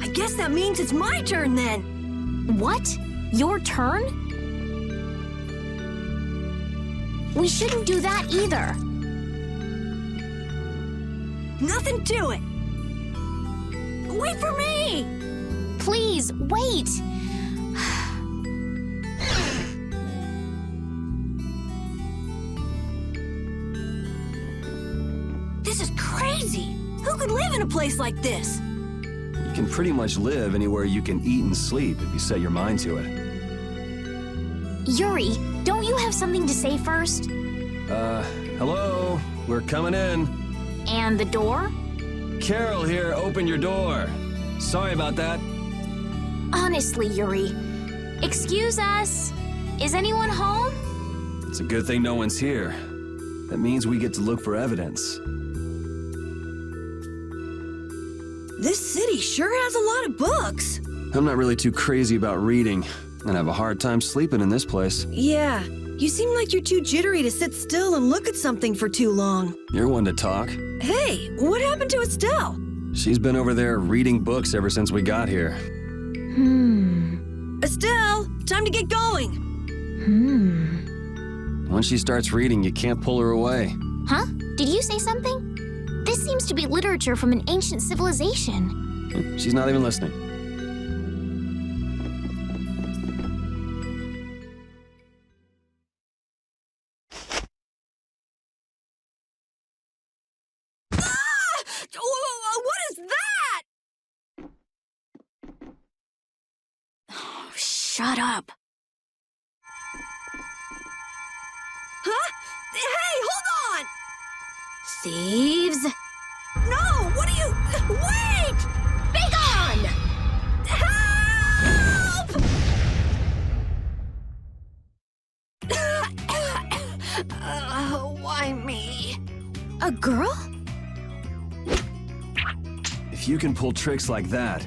I guess that means it's my turn then. What? Your turn? We shouldn't do that either. Nothing to it. Wait for me! Please, wait! This is crazy! Who could live in a place like this? You can pretty much live anywhere you can eat and sleep if you set your mind to it. Yuri, don't you have something to say first? Hello? We're coming in. And the door? Carol here, open your door. Sorry about that. Honestly, Yuri. Excuse us. Is anyone home? It's a good thing no one's here. That means we get to look for evidence. This city sure has a lot of books. I'm not really too crazy about reading, and I have a hard time sleeping in this place. Yeah, you seem like you're too jittery to sit still and look at something for too long. You're one to talk. Hey, what happened to Estelle? She's been over there reading books ever since we got here. Estelle, time to get going. Once she starts reading, you can't pull her away. Huh? Did you say something? This seems to be literature from an ancient civilization. She's not even listening. What is that? Oh, shut up. Huh? Hey, hold on! Thieves? No, what are you... Wait! Be gone! Help! Why me? A girl? If you can pull tricks like that,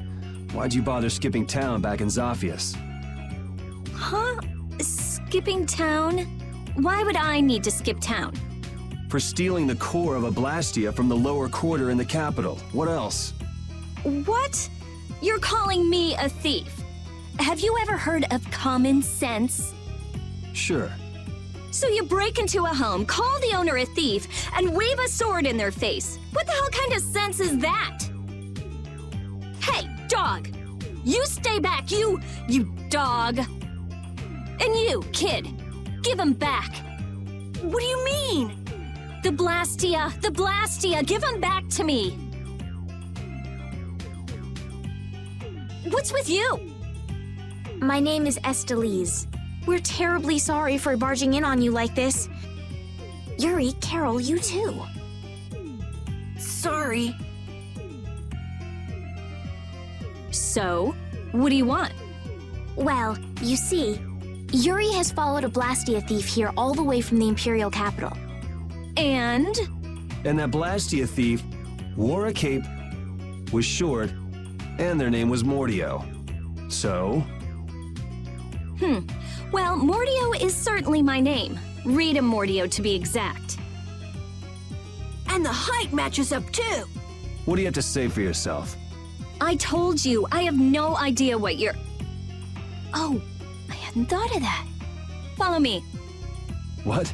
why'd you bother skipping town back in Zophius? Huh? Skipping town? Why would I need to skip town? For stealing the core of a Blastia from the lower quarter in the capital. What else? What? You're calling me a thief? Have you ever heard of common sense? Sure. So you break into a home, call the owner a thief, and wave a sword in their face. What the hell kind of sense is that? Hey, dog! You stay back, you dog! And you, kid, give him back. What do you mean? The Blastia, give him back to me. What's with you? My name is Estelise. We're terribly sorry for barging in on you like this. Yuri, Carol, you too. Sorry. So, what do you want? Well, you see, Yuri has followed a Blastia thief here all the way from the Imperial capital. And that Blastia thief wore a cape, was short, and their name was Mordio. So? Well, Mordio is certainly my name. Rita Mordio, to be exact. And the height matches up too. What do you have to say for yourself? I told you, I have no idea what you're... Oh, I hadn't thought of that. Follow me. What?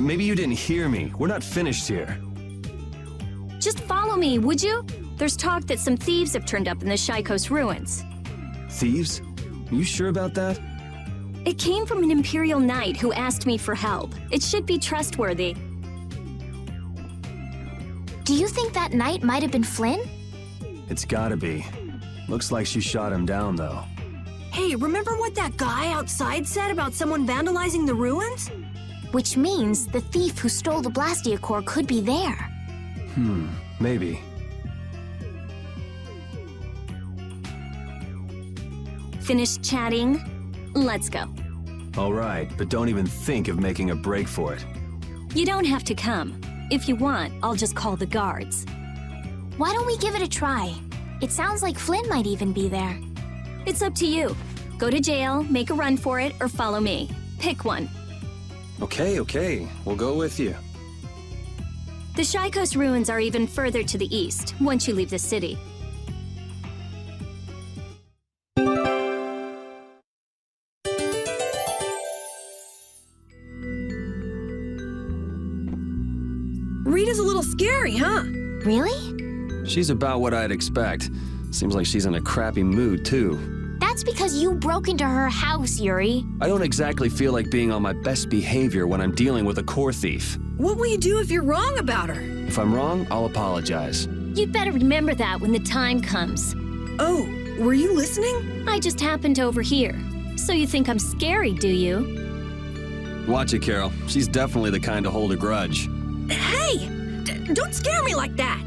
Maybe you didn't hear me. We're not finished here. Just follow me, would you? There's talk that some thieves have turned up in the Shaikos ruins. Thieves? Are you sure about that? It came from an Imperial knight who asked me for help. It should be trustworthy. Do you think that knight might have been Flynn? It's gotta be. Looks like she shot him down, though. Hey, remember what that guy outside said about someone vandalizing the ruins? Which means the thief who stole the Blastia core could be there. Maybe. Finished chatting? Let's go. All right, but don't even think of making a break for it. You don't have to come. If you want, I'll just call the guards. Why don't we give it a try? It sounds like Flynn might even be there. It's up to you. Go to jail, make a run for it, or follow me. Pick one. Okay. We'll go with you. The Shaikos ruins are even further to the east, once you leave the city. Rita's a little scary, huh? Really? She's about what I'd expect. Seems like she's in a crappy mood, too. That's because you broke into her house, Yuri. I don't exactly feel like being on my best behavior when I'm dealing with a core thief. What will you do if you're wrong about her? If I'm wrong, I'll apologize. You'd better remember that when the time comes. Oh, were you listening? I just happened to overhear. So you think I'm scary, do you? Watch it, Carol. She's definitely the kind to hold a grudge. Hey! Don't scare me like that!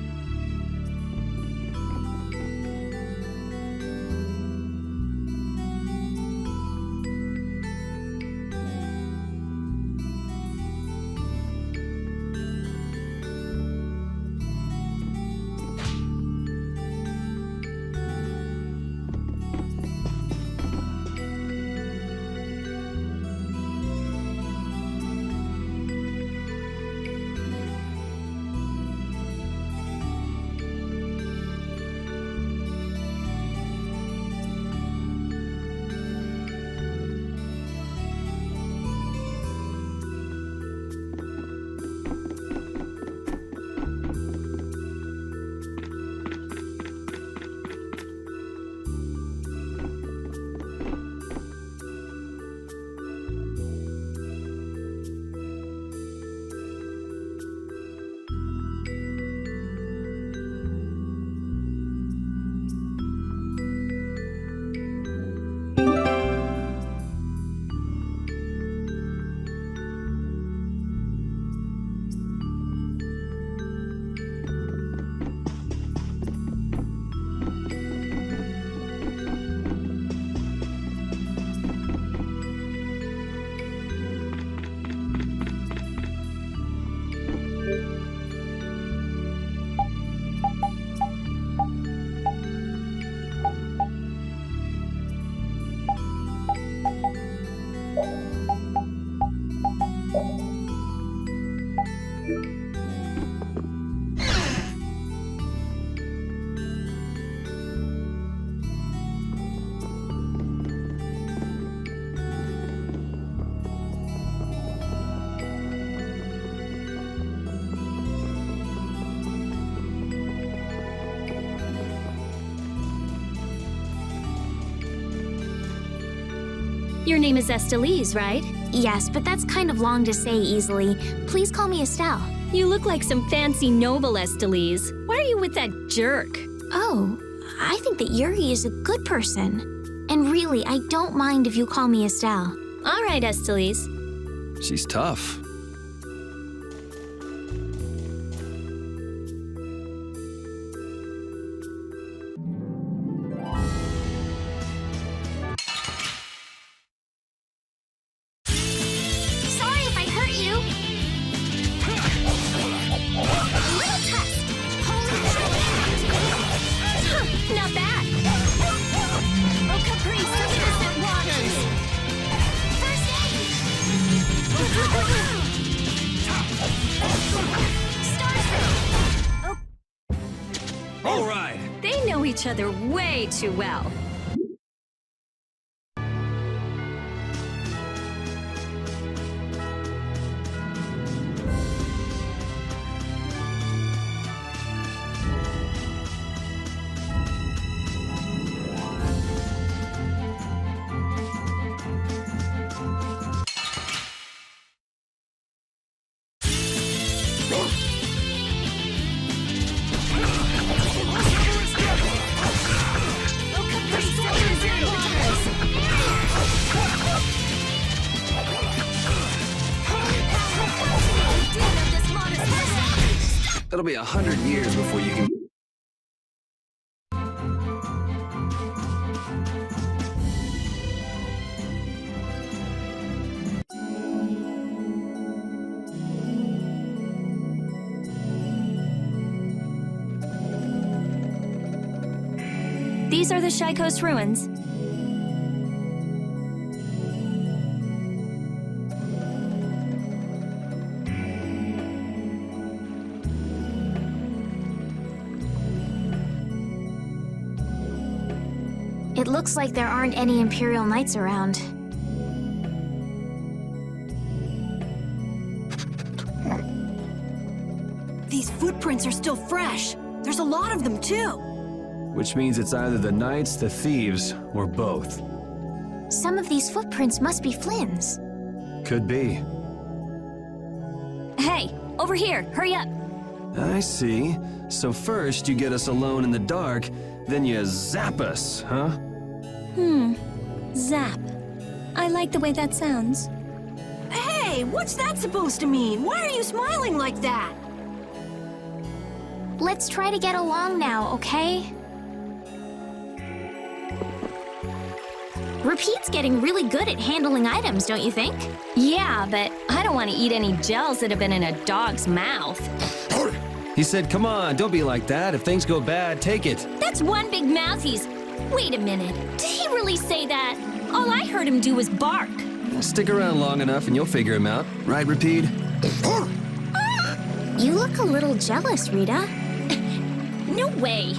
Your name is Estelise, right? Yes, but that's kind of long to say easily. Please call me Estelle. You look like some fancy noble, Estelise. Why are you with that jerk? Oh, I think that Yuri is a good person. And really, I don't mind if you call me Estelle. All right, Estelise. She's tough. Sorry if I hurt you. Little test. Not bad. Oh, Caprice, innocent waters. First aid. Star through. All right. They know each other way too well. It'll be 100 years before you can... These are the Shy Coast ruins. It looks like there aren't any Imperial Knights around. These footprints are still fresh. There's a lot of them, too. Which means it's either the knights, the thieves, or both. Some of these footprints must be Flynn's. Could be. Hey, over here, hurry up. I see. So first you get us alone in the dark, then you zap us, huh? Zap. I like the way that sounds. Hey, what's that supposed to mean? Why are you smiling like that? Let's try to get along now, okay? Repeat's getting really good at handling items, don't you think? Yeah, but I don't want to eat any gels that have been in a dog's mouth. He said, come on, don't be like that. If things go bad, take it. That's one big mouth he's... Wait a minute. Did he really say that? All I heard him do was bark. Stick around long enough and you'll figure him out. Right, Repeat? You look a little jealous, Rita. No way.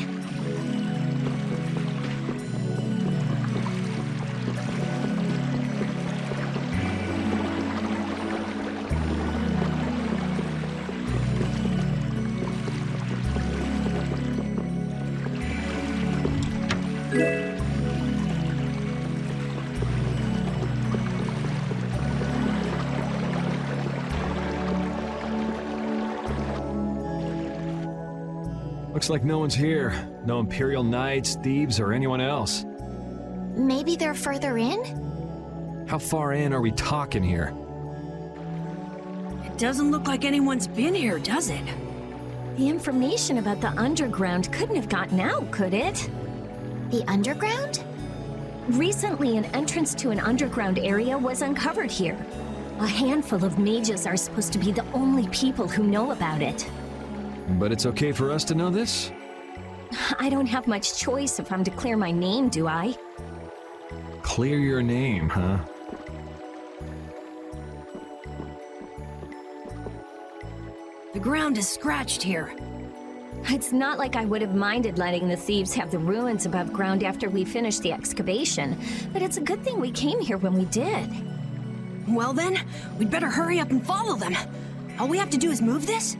Looks like no one's here. No Imperial Knights, thieves, or anyone else. Maybe they're further in? How far in are we talking here? It doesn't look like anyone's been here, does it? The information about the underground couldn't have gotten out, could it? The underground? Recently, an entrance to an underground area was uncovered here. A handful of mages are supposed to be the only people who know about it. But it's okay for us to know this? I don't have much choice if I'm to clear my name, do I? Clear your name, huh? The ground is scratched here. It's not like I would have minded letting the thieves have the ruins above ground after we finished the excavation, but it's a good thing we came here when we did. Well then, we'd better hurry up and follow them. All we have to do is move this?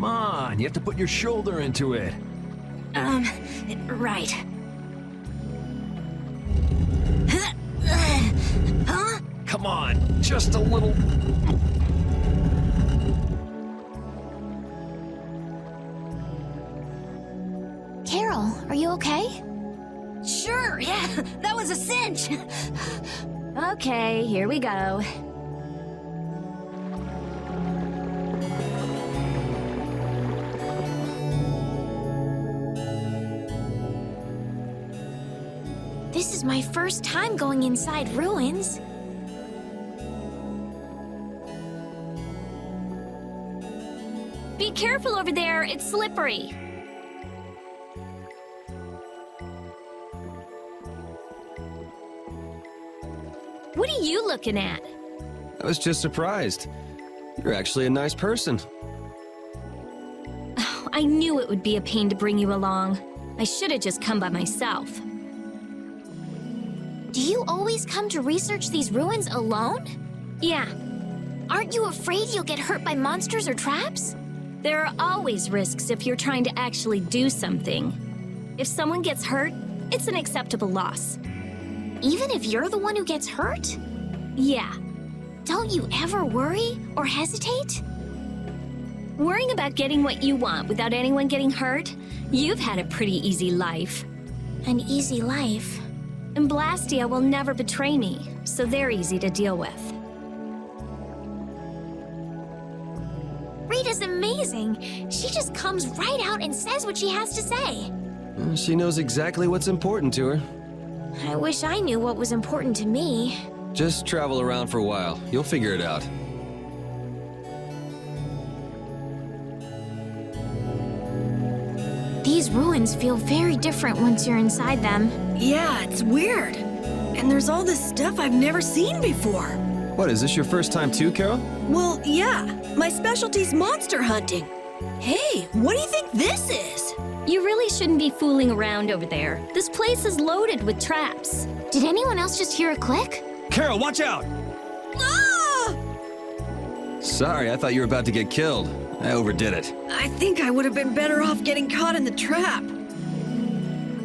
Come on, you have to put your shoulder into it. Right. Huh? Come on, just a little... Carol, are you okay? Sure, yeah, that was a cinch. Okay, here we go. This is my first time going inside ruins. Be careful over there, it's slippery. What are you looking at? I was just surprised. You're actually a nice person. Oh, I knew it would be a pain to bring you along. I should have just come by myself. Do you always come to research these ruins alone? Yeah, Aren't you afraid you'll get hurt by monsters or traps? there are always risks if you're trying to actually do something. If someone gets hurt, it's an acceptable loss. Even if you're the one who gets hurt? Yeah. Don't you ever worry or hesitate? Worrying about getting what you want without anyone getting hurt? You've had a pretty easy life. An easy life. And Blastia will never betray me, so they're easy to deal with. Rita's amazing. She just comes right out and says what she has to say. She knows exactly what's important to her. I wish I knew what was important to me. Just travel around for a while. You'll figure it out. These ruins feel very different once you're inside them. Yeah, it's weird. And there's all this stuff I've never seen before. What, is this your first time too, Carol? Well, yeah. My specialty's monster hunting. Hey, what do you think this is? You really shouldn't be fooling around over there. This place is loaded with traps. Did anyone else just hear a click? Carol, watch out! Ah! Sorry, I thought you were about to get killed. I overdid it. I think I would have been better off getting caught in the trap.